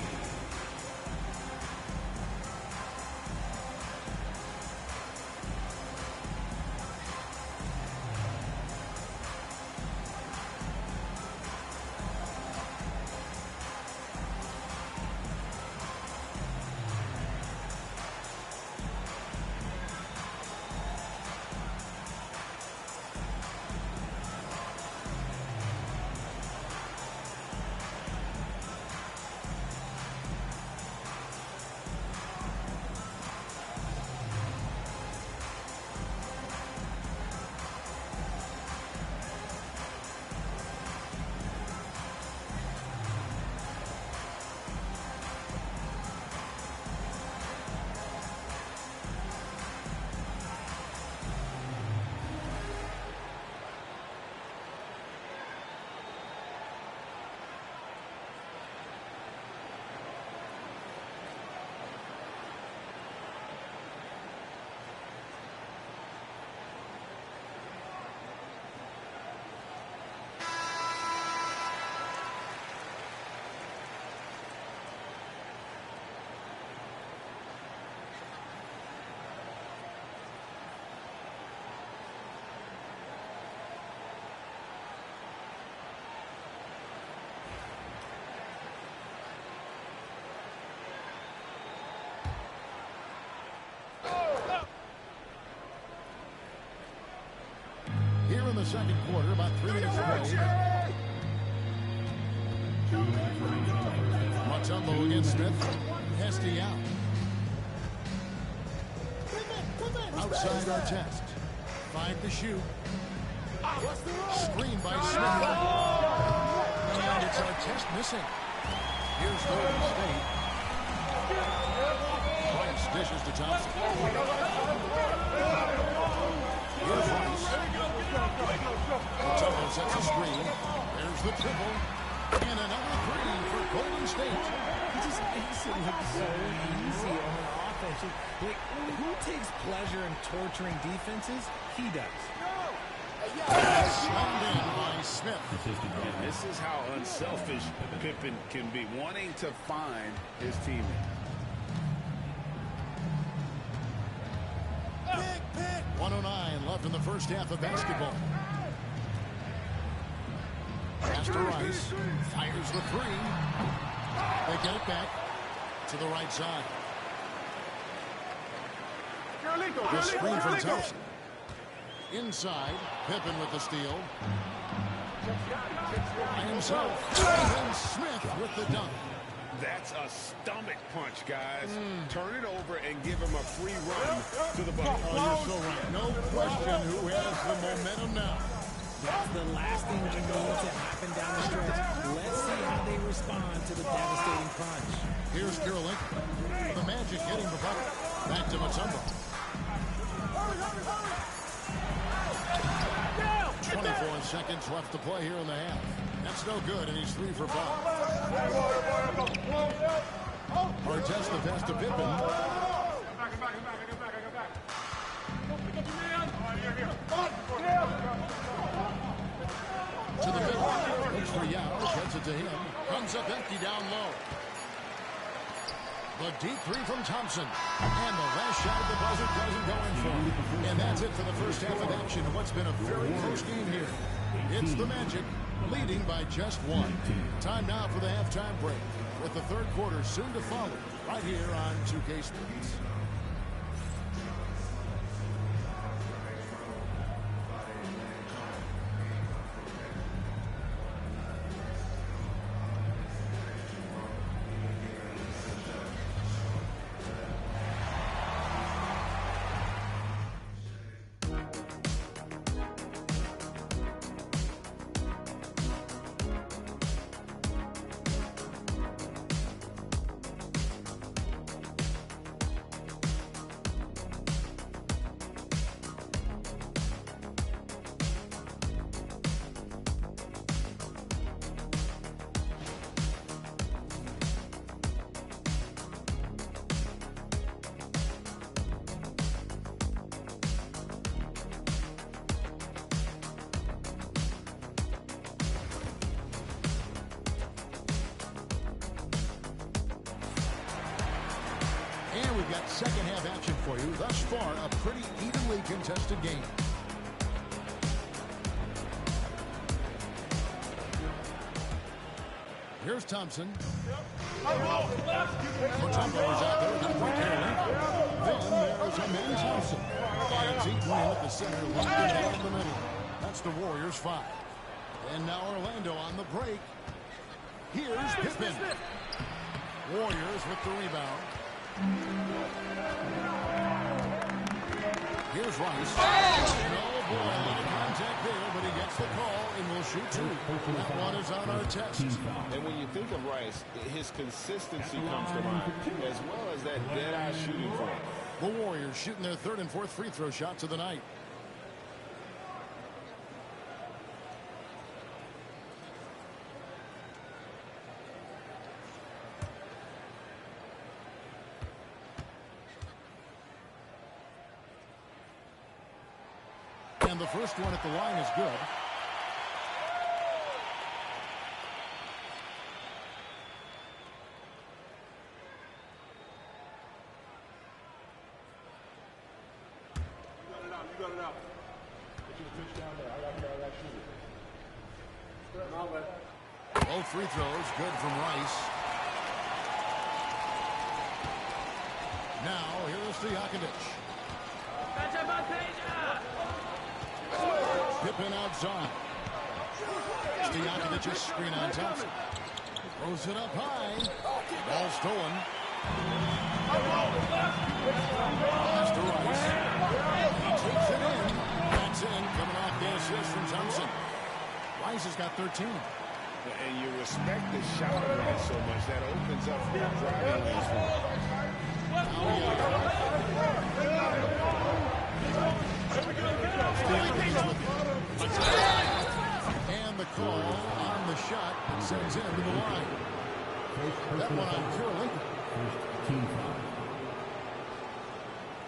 Here in the second quarter, about 3 minutes to go. Mutombo against Smith. Hesty out. Outside Artest. 5 to shoot. Screen by Smith. And it's Artest missing. Here's Golden State. Rice dishes to Thompson. Here's Rice. Mutombo sets a screen. There's the triple. And another 3 for Golden State. He just makes it look so easy on offense. Like, who takes pleasure in torturing defenses? He does. Slammed in by Smith. And this is how unselfish Pippen can be, wanting to find his teammate. 109 left in the first half of basketball. Pass Pass to Rice. Fires the three. They get it back to the right side. The screen from Thompson. Inside, Pippen with the steal. By himself. And Smith with the dunk. That's a stomach punch, guys. Turn it over and give him a free run to the bucket. Oh, you're so right. No question who has the momentum now. That's the last thing we need to happen down the stretch. Let's see how they respond to the devastating punch. Here's Sterling. The Magic getting the bucket. Back to Mutombo. 24 seconds left to play here in the half. That's no good, and he's 3 for 5. Artest the pass to Pippen. To the middle. Looks for Yao. Gets it to him. Runs up empty down low. The deep three from Thompson. And the last shot at the buzzer doesn't go in for him. And that's it for the first half of action in what's been a very close game here. It's the Magic leading by just 1. Time now for the halftime break, with the third quarter soon to follow right here on 2K Sports. And we've got second half action for you. Thus far, a pretty evenly contested game. Here's Thompson. Mutombo is out there. Then there's a man Thompson. And Eaton in at the center, locked down in the middle. That's the Warriors 5. And now Orlando on the break. Here's Pippen. Warriors with the rebound. Here's Rice. No boy, contact there, but he gets the call and will shoot 2. That one is on our test. And when you think of Rice, his consistency comes to mind, as well as that dead-eye shooting form. The Warriors shooting their third and fourth free throw shots of the night. And the first one at the line is good. You got it out. Get you the pitch down there. I got shooter. Both free throws good from Rice. Now here's Stojakovic. Pippen outside. Stojakovic's screen on Thompson. Throws it up high. Ball stolen. Pass to Rice. He takes it in. That's in. Coming off the assist from Thompson. Rice has got 13. And you respect the shot of Rice so much. That opens up driving lanes for him. And the call on the shot sends him to the line. That one on Karolinko.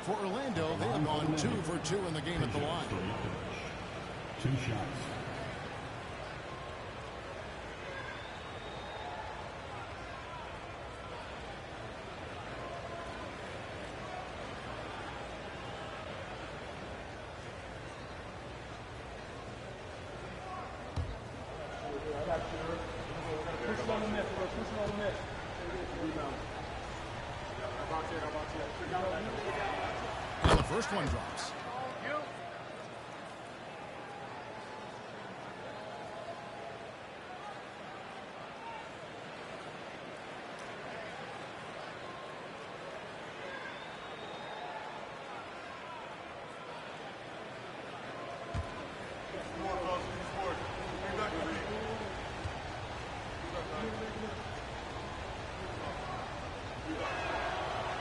For Orlando, they have gone 2 for 2 in the game at the line. 2 shots. I got you. first one drops.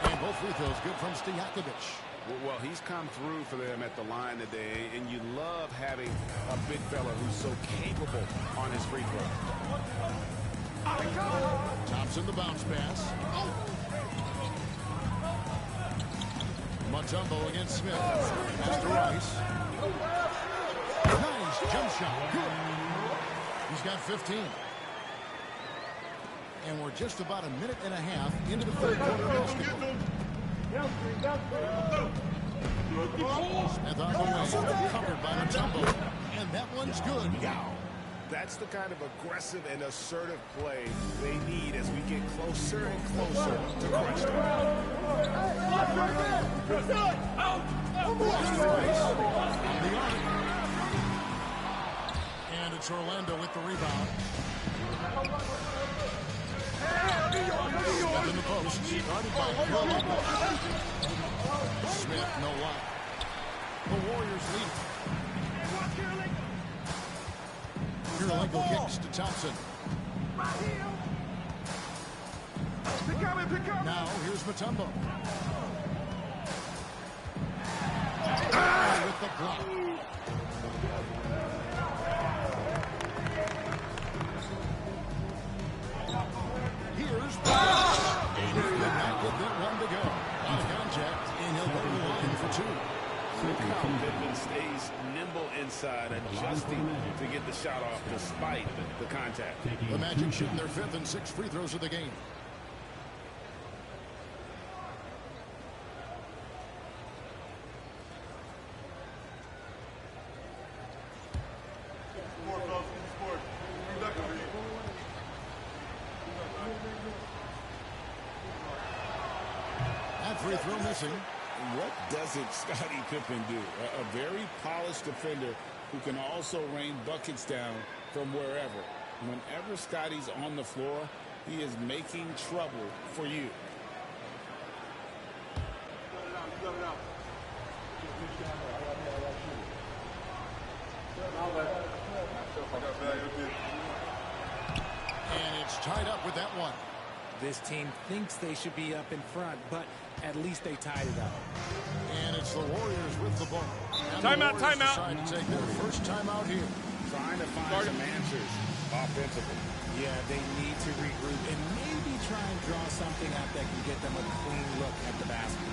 And both free throws good from Stojakovic. Well, he's come through for them at the line today, and you love having a big fella who's so capable on his free throw. Thompson the bounce pass. Mutombo against Smith. Pass to Rice. Nice jump shot. Good. He's got 15. And we're just about a minute and a half into the third quarter basketball. Smith on the way. Covered by Mutombo. And that one's good. Wow. That's the kind of aggressive and assertive play they need as we get closer and closer to crunch time. And it's Orlando with the rebound. Up in the post. Started by Curl. Smith, no luck. The Warriors lead. Kirilenko kicks to Thompson. Now here's Mutombo. With the block. Here's Back with that one to go. On contact, and he'll go looking for two. Look how Pippen stays nimble inside, adjusting to get the shot off despite the contact. The Magic shooting their fifth and sixth free throws of the game. That free throw missing. What doesn't Scottie Pippen do? A very polished defender who can also rain buckets down from wherever. Whenever Scottie's on the floor, he is making trouble for you. And it's tied up with that one. This team thinks they should be up in front, but at least they tied it up. And it's the Warriors with the ball. Timeout, timeout. Decide to take their first timeout here. Trying to find some answers offensively. Yeah, they need to regroup and maybe try and draw something up that can get them a clean look at the basket.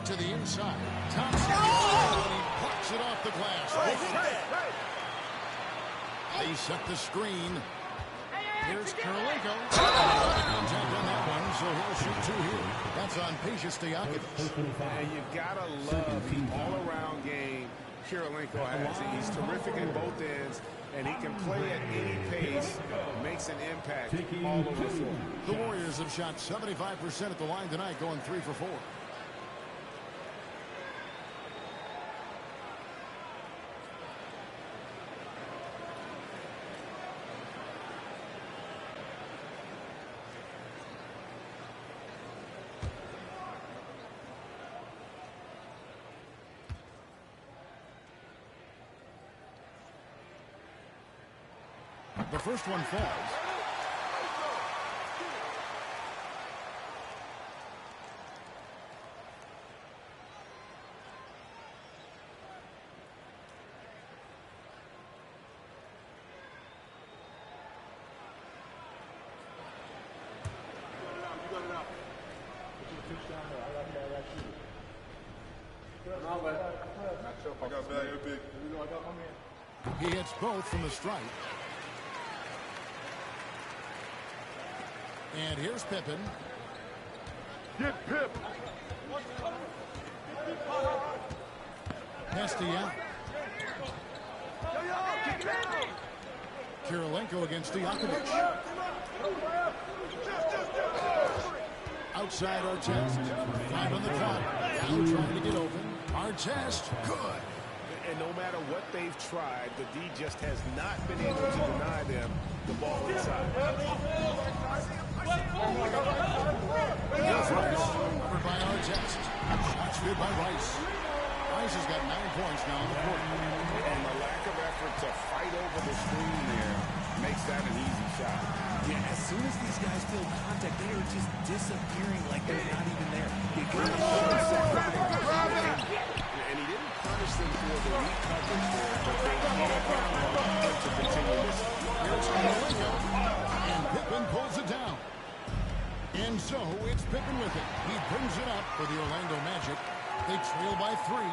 To the inside. Thompson. Oh! And he plucks it off the glass. They set the screen. Here's Kirilenko. Contact on that one, so he'll shoot two here. That's on Peja Stojakovic. And you gotta love the all-around game Kirilenko has. He's terrific at both ends, and he can play at any pace, makes an impact all over the floor. The Warriors have shot 75% at the line tonight, going 3 for 4. The first one falls. He hits both from the stripe. And here's Pippen. Get Pip. Mestia. Kirilenko against Stojakovic. Outside Artest. 5 on the clock. Now trying to get open. Artest. Good. And no matter what they've tried, the D just has not been able to deny them the ball inside. Here's Rice. Covered by Artest. Shots good by Rice. Rice has got 9 points now on the court. And the lack of effort to fight over the screen there makes that an easy shot. Yeah, as soon as these guys feel contact, they are just disappearing like they're not even there. And he didn't punish them for the weak coverage there, but they can't to continue this. Here's Kirilenko. And Pippen pulls it down. And so it's Pippen with it. He brings it up for the Orlando Magic. They trail by 3.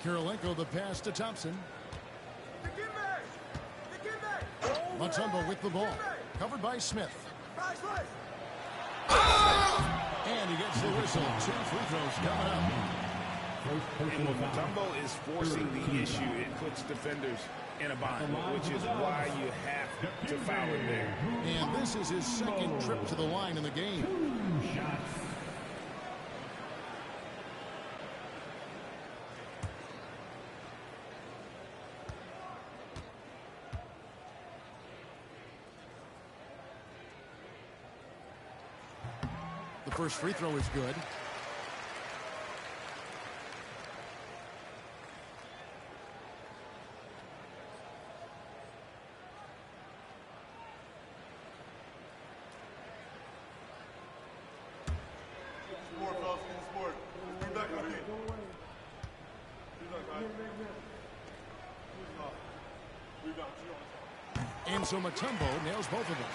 Kirilenko the pass to Thompson. Mutombo with the ball. Covered by Smith. And he gets the whistle. 2 free throws coming up. And when Mutombo is forcing the issue, it puts defenders in a bind, which is why you have to foul him there. And this is his second trip to the line in the game. The first free throw is good. And so Mutombo nails both of them.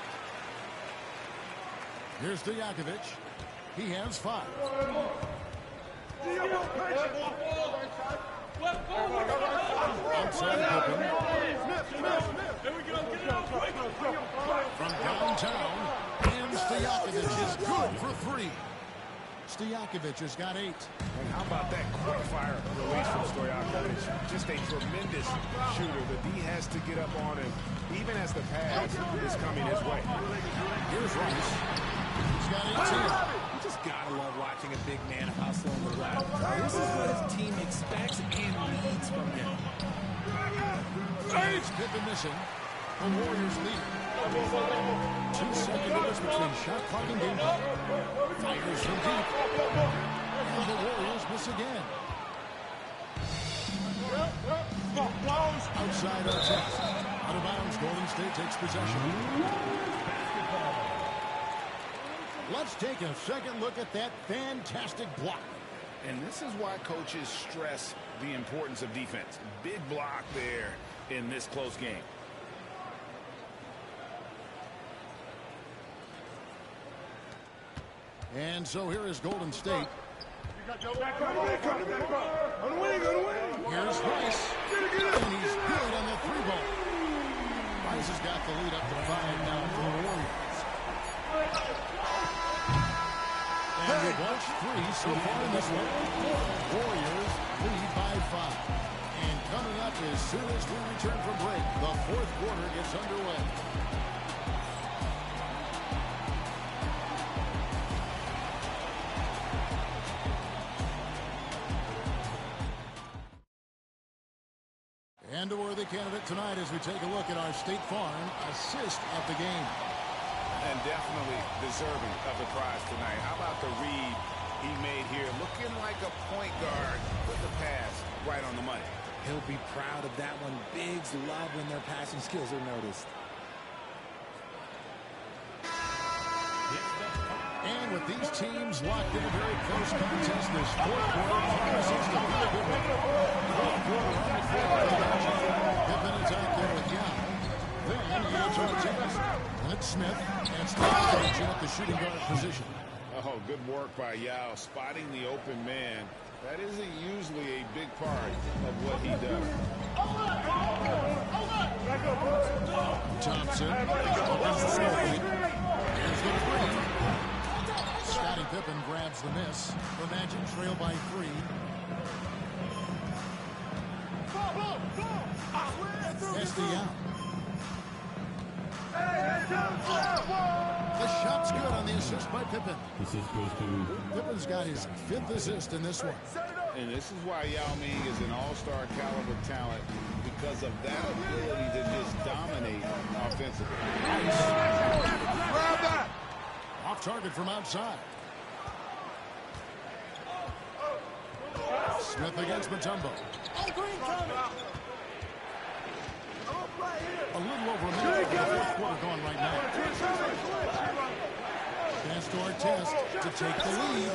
Here's Stojakovic. He has 5. Outside Pippen. From downtown. And Stojakovic is good for 3. Stojakovic has got 8. And how about that quick fire release from Stojakovic? Just a tremendous shooter. The D has to get up on him, even as the pass is coming his way. Here's Rice. He's got 18. You just gotta love watching a big man hustle on the ground. This is what his team expects and needs from him. It's Pippen missing. The Warriors lead. 2-second difference between shot clock and game time. Fires from deep. And the Warriors miss again. Outside Artest. Out of bounds. Golden State takes possession. Let's take a second look at that fantastic block. And this is why coaches stress the importance of defense. Big block there in this close game. And so here is Golden State. Here's Rice. And he's good on the 3-ball. Rice has got the lead up to 5 now for the Warriors. And we've watched 3 so far in this one. Warriors lead by 5. And coming up as soon as we return from break, the 4th quarter gets underway. And a worthy candidate tonight as we take a look at our State Farm assist of the game. And definitely deserving of the prize tonight. How about the read he made here? Looking like a point guard with the pass right on the money. He'll be proud of that one. Bigs love when their passing skills are noticed. And with these teams locked in a very close contest, this 4th quarter promises to be a good one. 4th quarter on the floor. Pippen is out there with Yao. Then here's Ortiz. And it's Smith. And Stockton at the shooting guard position. Oh, good work by Yao, spotting the open man. That isn't usually a big part of what he does. Thompson. Here's the 3. Scottie Pippen grabs the miss. The Magic trail by 3. Estienne. The shot's good on the assist by Pippen. Pippen's got his 5th assist in this one. And this is why Yao Ming is an all-star caliber talent, because of that ability to just dominate offensively. Grab that! Off target from outside. Smith against Mutombo. A little over a minute of the 4th quarter gone right now. Pass to Ortiz to take the lead.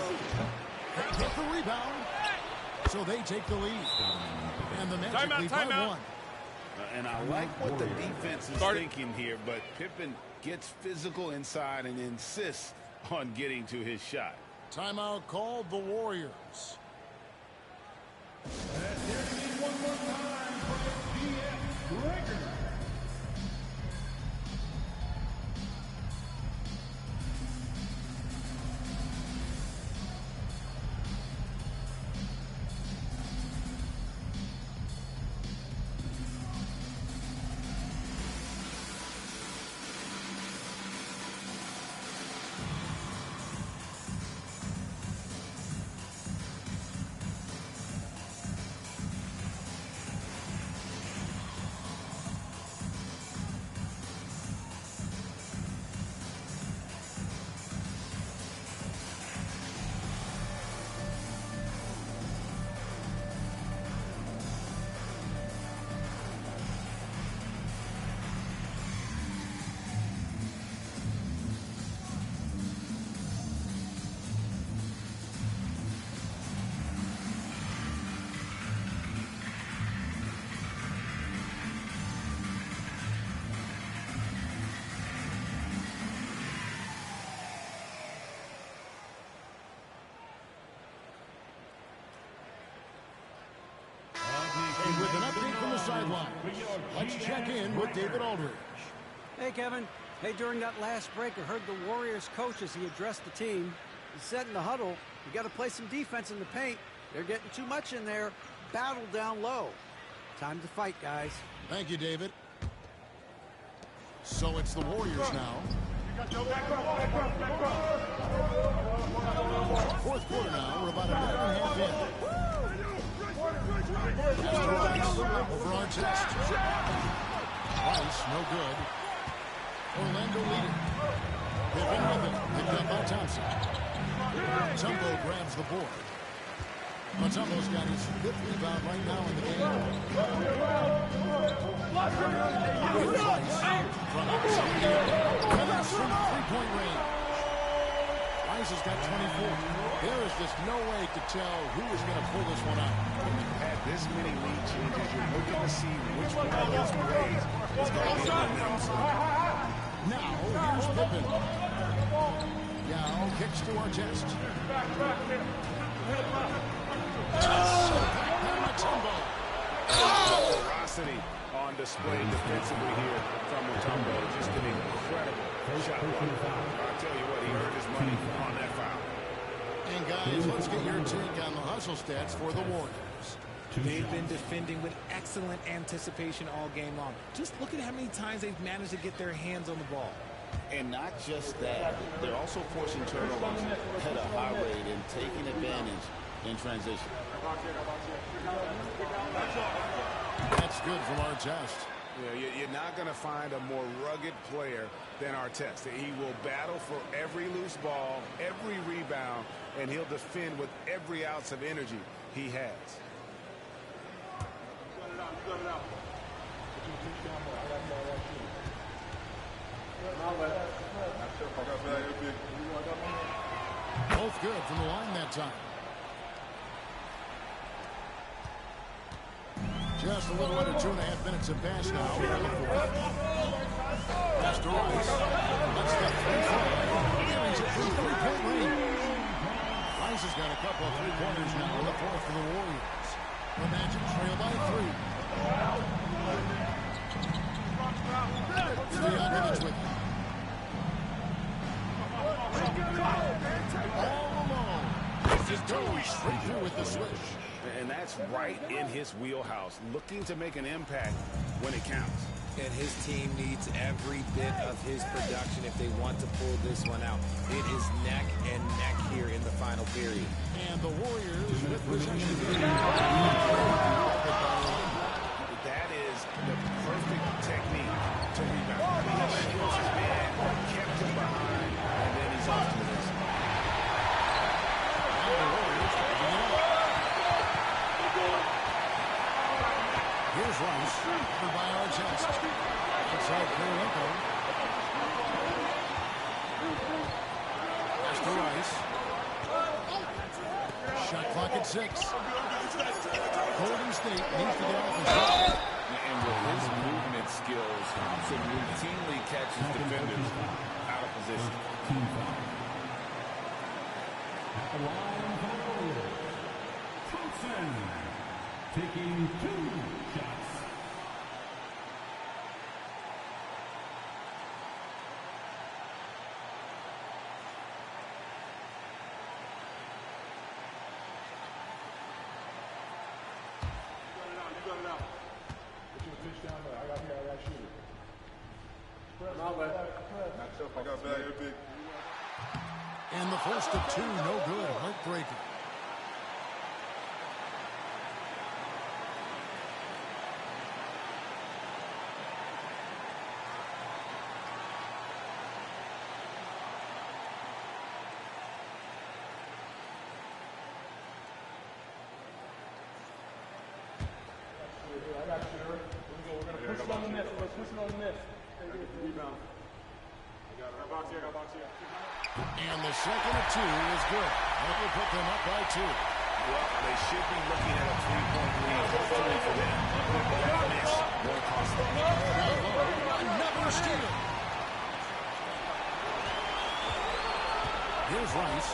Get the rebound. So they take the lead. And the Magic lead by 1. And I like what the defense is thinking here, but Pippen gets physical inside and insists on getting to his shot. Timeout called the Warriors. One more time for the DF Breaker. And with an update from the sideline, let's check in with David Aldridge. Hey, Kevin. Hey, during that last break, I heard the Warriors coach as he addressed the team. He said in the huddle, you got to play some defense in the paint. They're getting too much in there. Battle down low. Time to fight, guys. Thank you, David. So it's the Warriors now. 4th quarter now. We're about a minute and a half in. Over our test. Rice, no good. Orlando leading. Pippen with it. Picked up by Thompson. Mutombo grabs the board. Mutombo's got his 5th rebound right now in the game. Rice from outside. Connects from 3-point range. Rice has got 24. There is just no way to tell who is going to pull this one out. When you've had this many lead changes, you're looking to see which one of those plays is going to be the momentum. Now, here's Pippen. Yao kicks to Artest. Ferocity on display defensively here from Mutombo. Just an incredible shot block. I'll tell you what, he earned his money on that foul. And guys, let's get your take on the hustle stats for the Warriors. They've been defending with excellent anticipation all game long. Just look at how many times they've managed to get their hands on the ball. And not just that, they're also forcing turnovers at a high rate and taking advantage in transition. That's good from Artest. Yeah, you're not going to find a more rugged player than Artest. He will battle for every loose ball, every rebound, and he'll defend with every ounce of energy he has. Both good from the line that time. Just a little under 2.5 minutes have passed now here in the fourth. Pass to Rice. Let's get three fly. And he's at three-point range. Rice has got a couple of three-pointers now in the fourth for the Warriors. The Magic trail by 3. Stojakovic with him. All alone. This is Doe straight through with the switch. And that's right in his wheelhouse, looking to make an impact when it counts. And his team needs every bit of his production if they want to pull this one out. It is neck and neck here in the final period. And the Warriors with possession. That is the perfect technique to rebound. He shields his man, kept him behind, and then he's off to this. And the Warriors taking it up. Here's Rice, covered by Artest. Inside Kirilenko. Pass to Rice. Shot clock at 6. Golden State needs to get off the shot. And with his movement skills, should routinely catch his defenders out of position. At the line for the Warriors, Thompson taking 2 shots. And the first of 2, no good. Heartbreaker. And the second of 2 is good. That will put them up by 2. Well, they should be looking at a 3-point lead, hopefully for them. That miss won't cost them. Another steal. Here's Rice.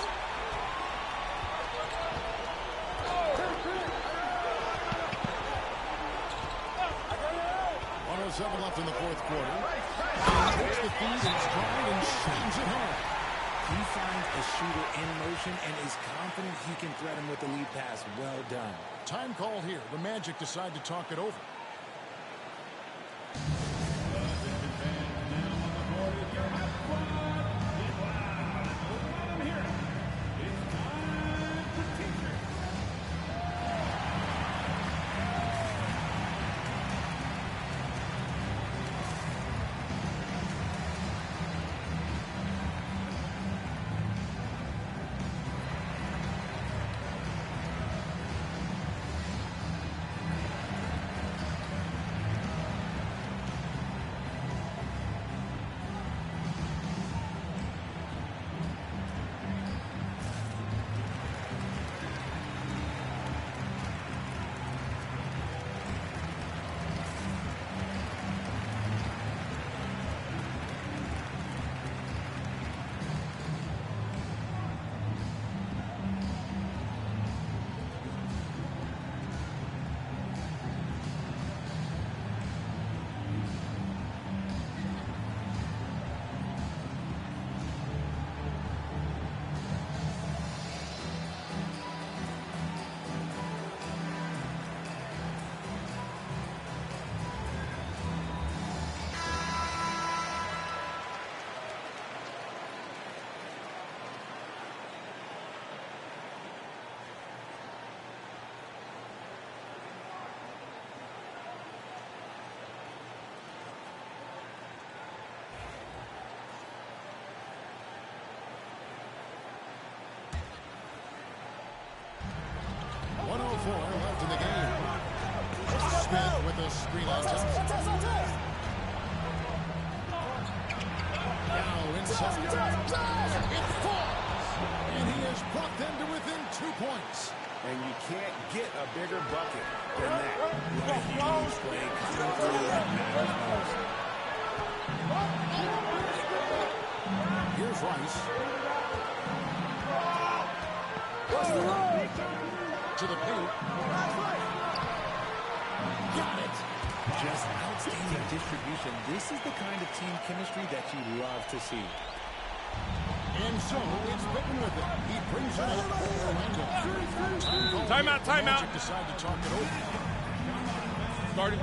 .107 left in the fourth quarter. He takes the feed in stride and shines it home. He finds a shooter in motion and is confident he can threat him with the lead pass. Well done. Time called here. The Magic decide to talk it over. 2:34 left in the game. Smith with a screen on Johnson. Now inside. It falls. And he has brought them to within 2 points. And you can't get a bigger bucket than that. What a huge play coming through that matters most. Here's Rice. To the paint. Got it. Just outstanding distribution. This is the kind of team chemistry that you love to see. And so it's Pippen with it. He brings it up for Orlando. Timeout, timeout. Magic decide to talk it over. Starting.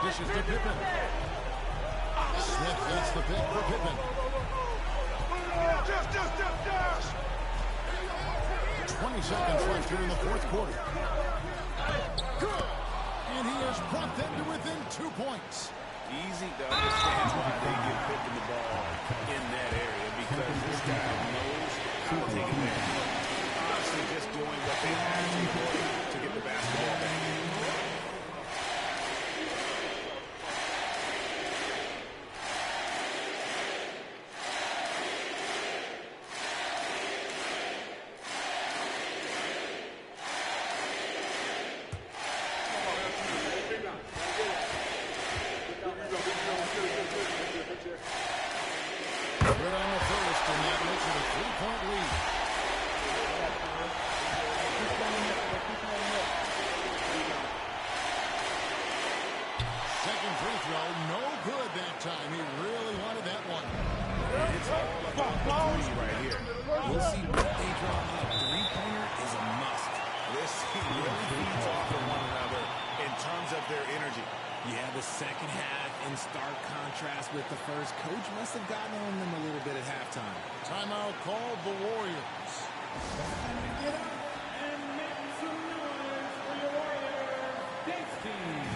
Dishes to Pippen. Smith gets the pick for Pippen. 20 seconds left here in the fourth quarter. And he has brought them to within 2 points. Easy to understand why they get Pippen the ball in that area, because this guy knows how to take advantage. Obviously just doing what they have to do to get the basketball back. Good on the first, and that makes it a 3-point lead. Second free throw, no good that time. He really wanted that one. It's all about the three right here. We'll see what they draw up. Three-pointer is a must. This team really feeds off of one another in terms of their energy. Yeah, the second half in stark contrast with the first. Coach must have gotten on them a little bit at halftime. Timeout called the Warriors. Get up and make some noise for your Warriors dance team.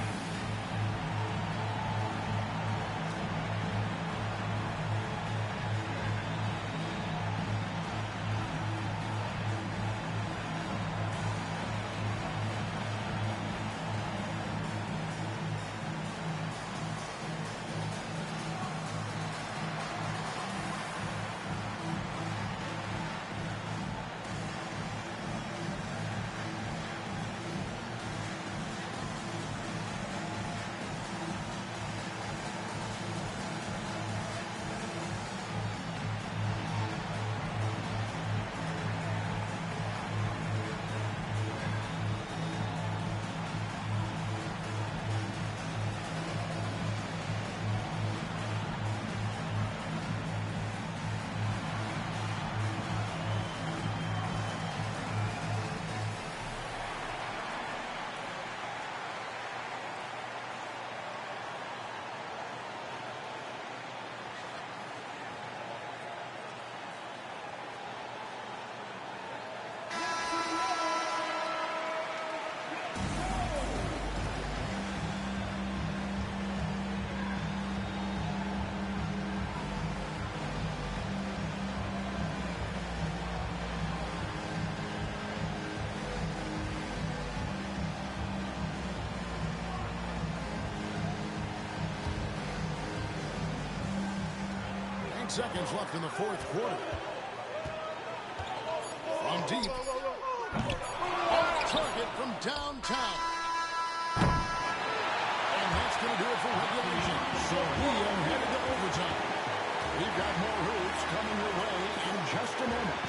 seconds left in the fourth quarter. From deep. Off target from downtown. And that's going to do it for regulation. So we are headed to overtime. We've got more hoops coming your way in just a moment.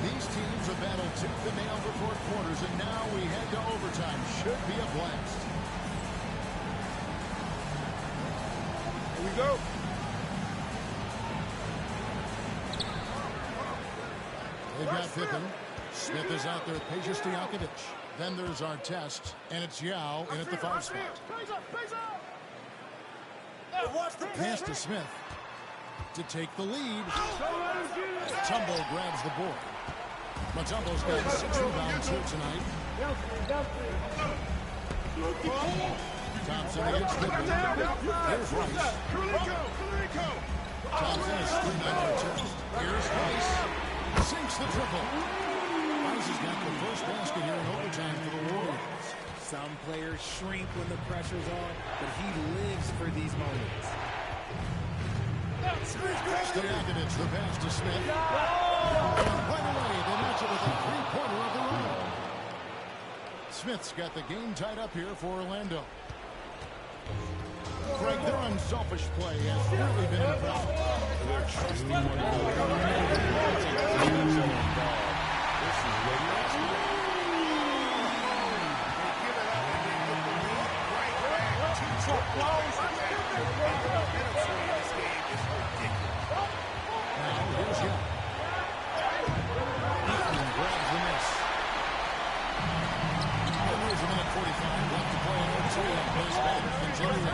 These teams have battled tooth and nail for four quarters, and now we head to overtime. Should be a blast. Here we go. They've got Pippen. Smith is out there with Peja Stojakovic. Then there's Artest, and it's Yao in at the 5 spot. Pass to Smith to take the lead. Mutombo grabs the board. Mutombo's got 6 rebounds here tonight. Thompson against Pippen. Here's Rice. Thompson is screened on Artest. Here's Rice. Sinks the triple. Rice has got the first basket here in overtime for the Warriors. Some players shrink when the pressure's on, but he lives for these moments. Stojakovic, the pass to Smith. And right away, they match it with a three-pointer of their own. Smith's got the game tied up here for Orlando. Greg, their unselfish play has really been impressive. They're trusting one another. This is great basketball. Now, here's Young. Eaton grabs the miss. And there's a minute 45 left to play in OT. Base back, continuing.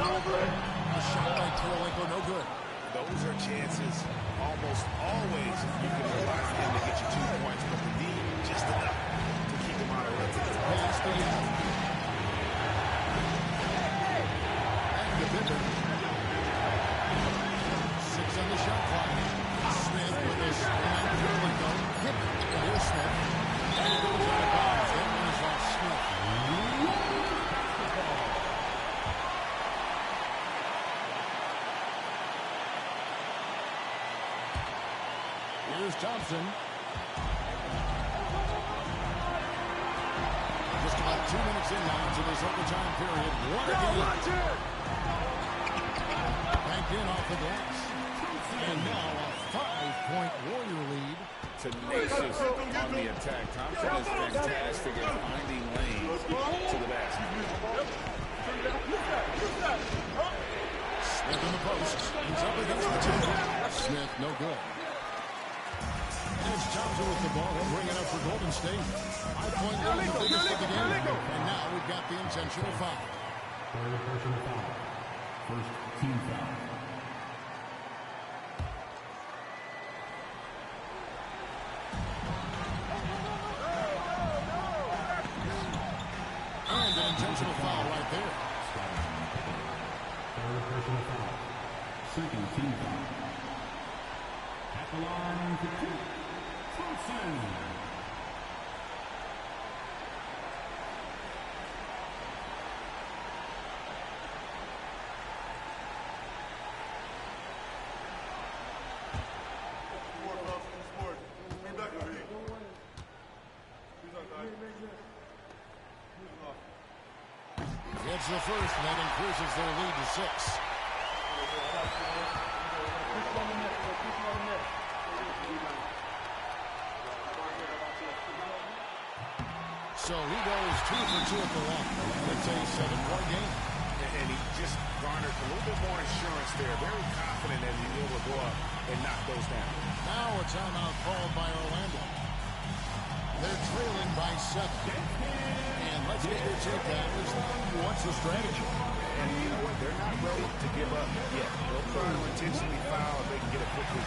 A shot by Kirilenko, no good. Those are chances almost always you can rely on him to get you 2 points, but the D just enough to keep him out of it. Pass to Young. And to Pippen. 6 on the shot clock. Smith with a screen on Kirilenko. Pippen. Here's Smith. And he goes out of bounds. That one is off Smith. Here's Thompson. Just about 2 minutes in now to this overtime period. What a game. Banked in off the glass. And now a 5-point Warrior lead. Tenacious on the attack. Thompson is fantastic at finding lanes to the basket. Smith in the post. He's up against the two. Smith, no good. And it's Thompson with the ball. He'll bring it up for Golden State. 5-point lead, the biggest of the game. And now we've got the intentional foul. First team foul. And an intentional foul right there. Third personal foul. Second team foul. At the line for 2. Thompson. It's the first, and that increases their lead to 6. So he goes 2 for 2 at the line. It's a 7-point game. And he just garnered a little bit more insurance there. Very confident that he'll be able to go up and knock those down. Now a timeout called by Orlando. They're trailing by 7. And let's get your take on this. What's the strategy? And you know what? They're not ready to give up yet. They'll try to intentionally foul if they can get it quickly.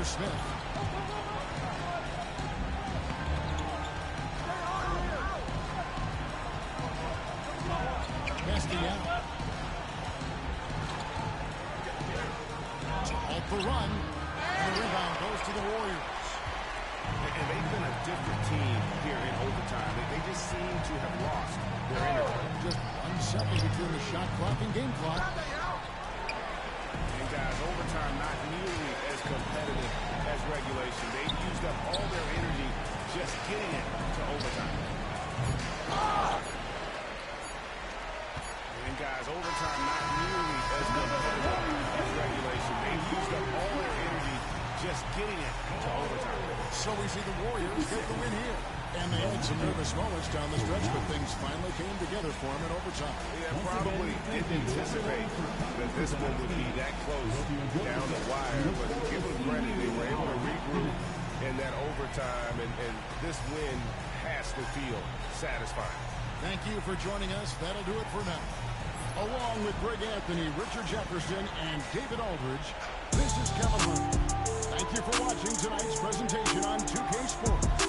Here's Smith. Casting out. To halt the run. And the rebound goes to the Warriors. And they've been a different team here in overtime. They just seem to have lost their energy. Just 1 second between the shot clock and game clock. And guys, overtime not nearly as competitive as regulation. They've used up all their energy just getting it to overtime. And guys, overtime not nearly as competitive as regulation. They've used up all their energy just getting it to overtime. So we see the Warriors get the win here. And they had some nervous moments down the stretch, but things finally came together for them in overtime. Yeah, probably didn't anticipate that this one would be that close down the wire, but give them credit, they were able to regroup in that overtime, and this win has to feel satisfying. Thank you for joining us. That'll do it for now. Along with Greg Anthony, Richard Jefferson, and David Aldridge, this is Kevin Harlan. Thank you for watching tonight's presentation on 2K Sports.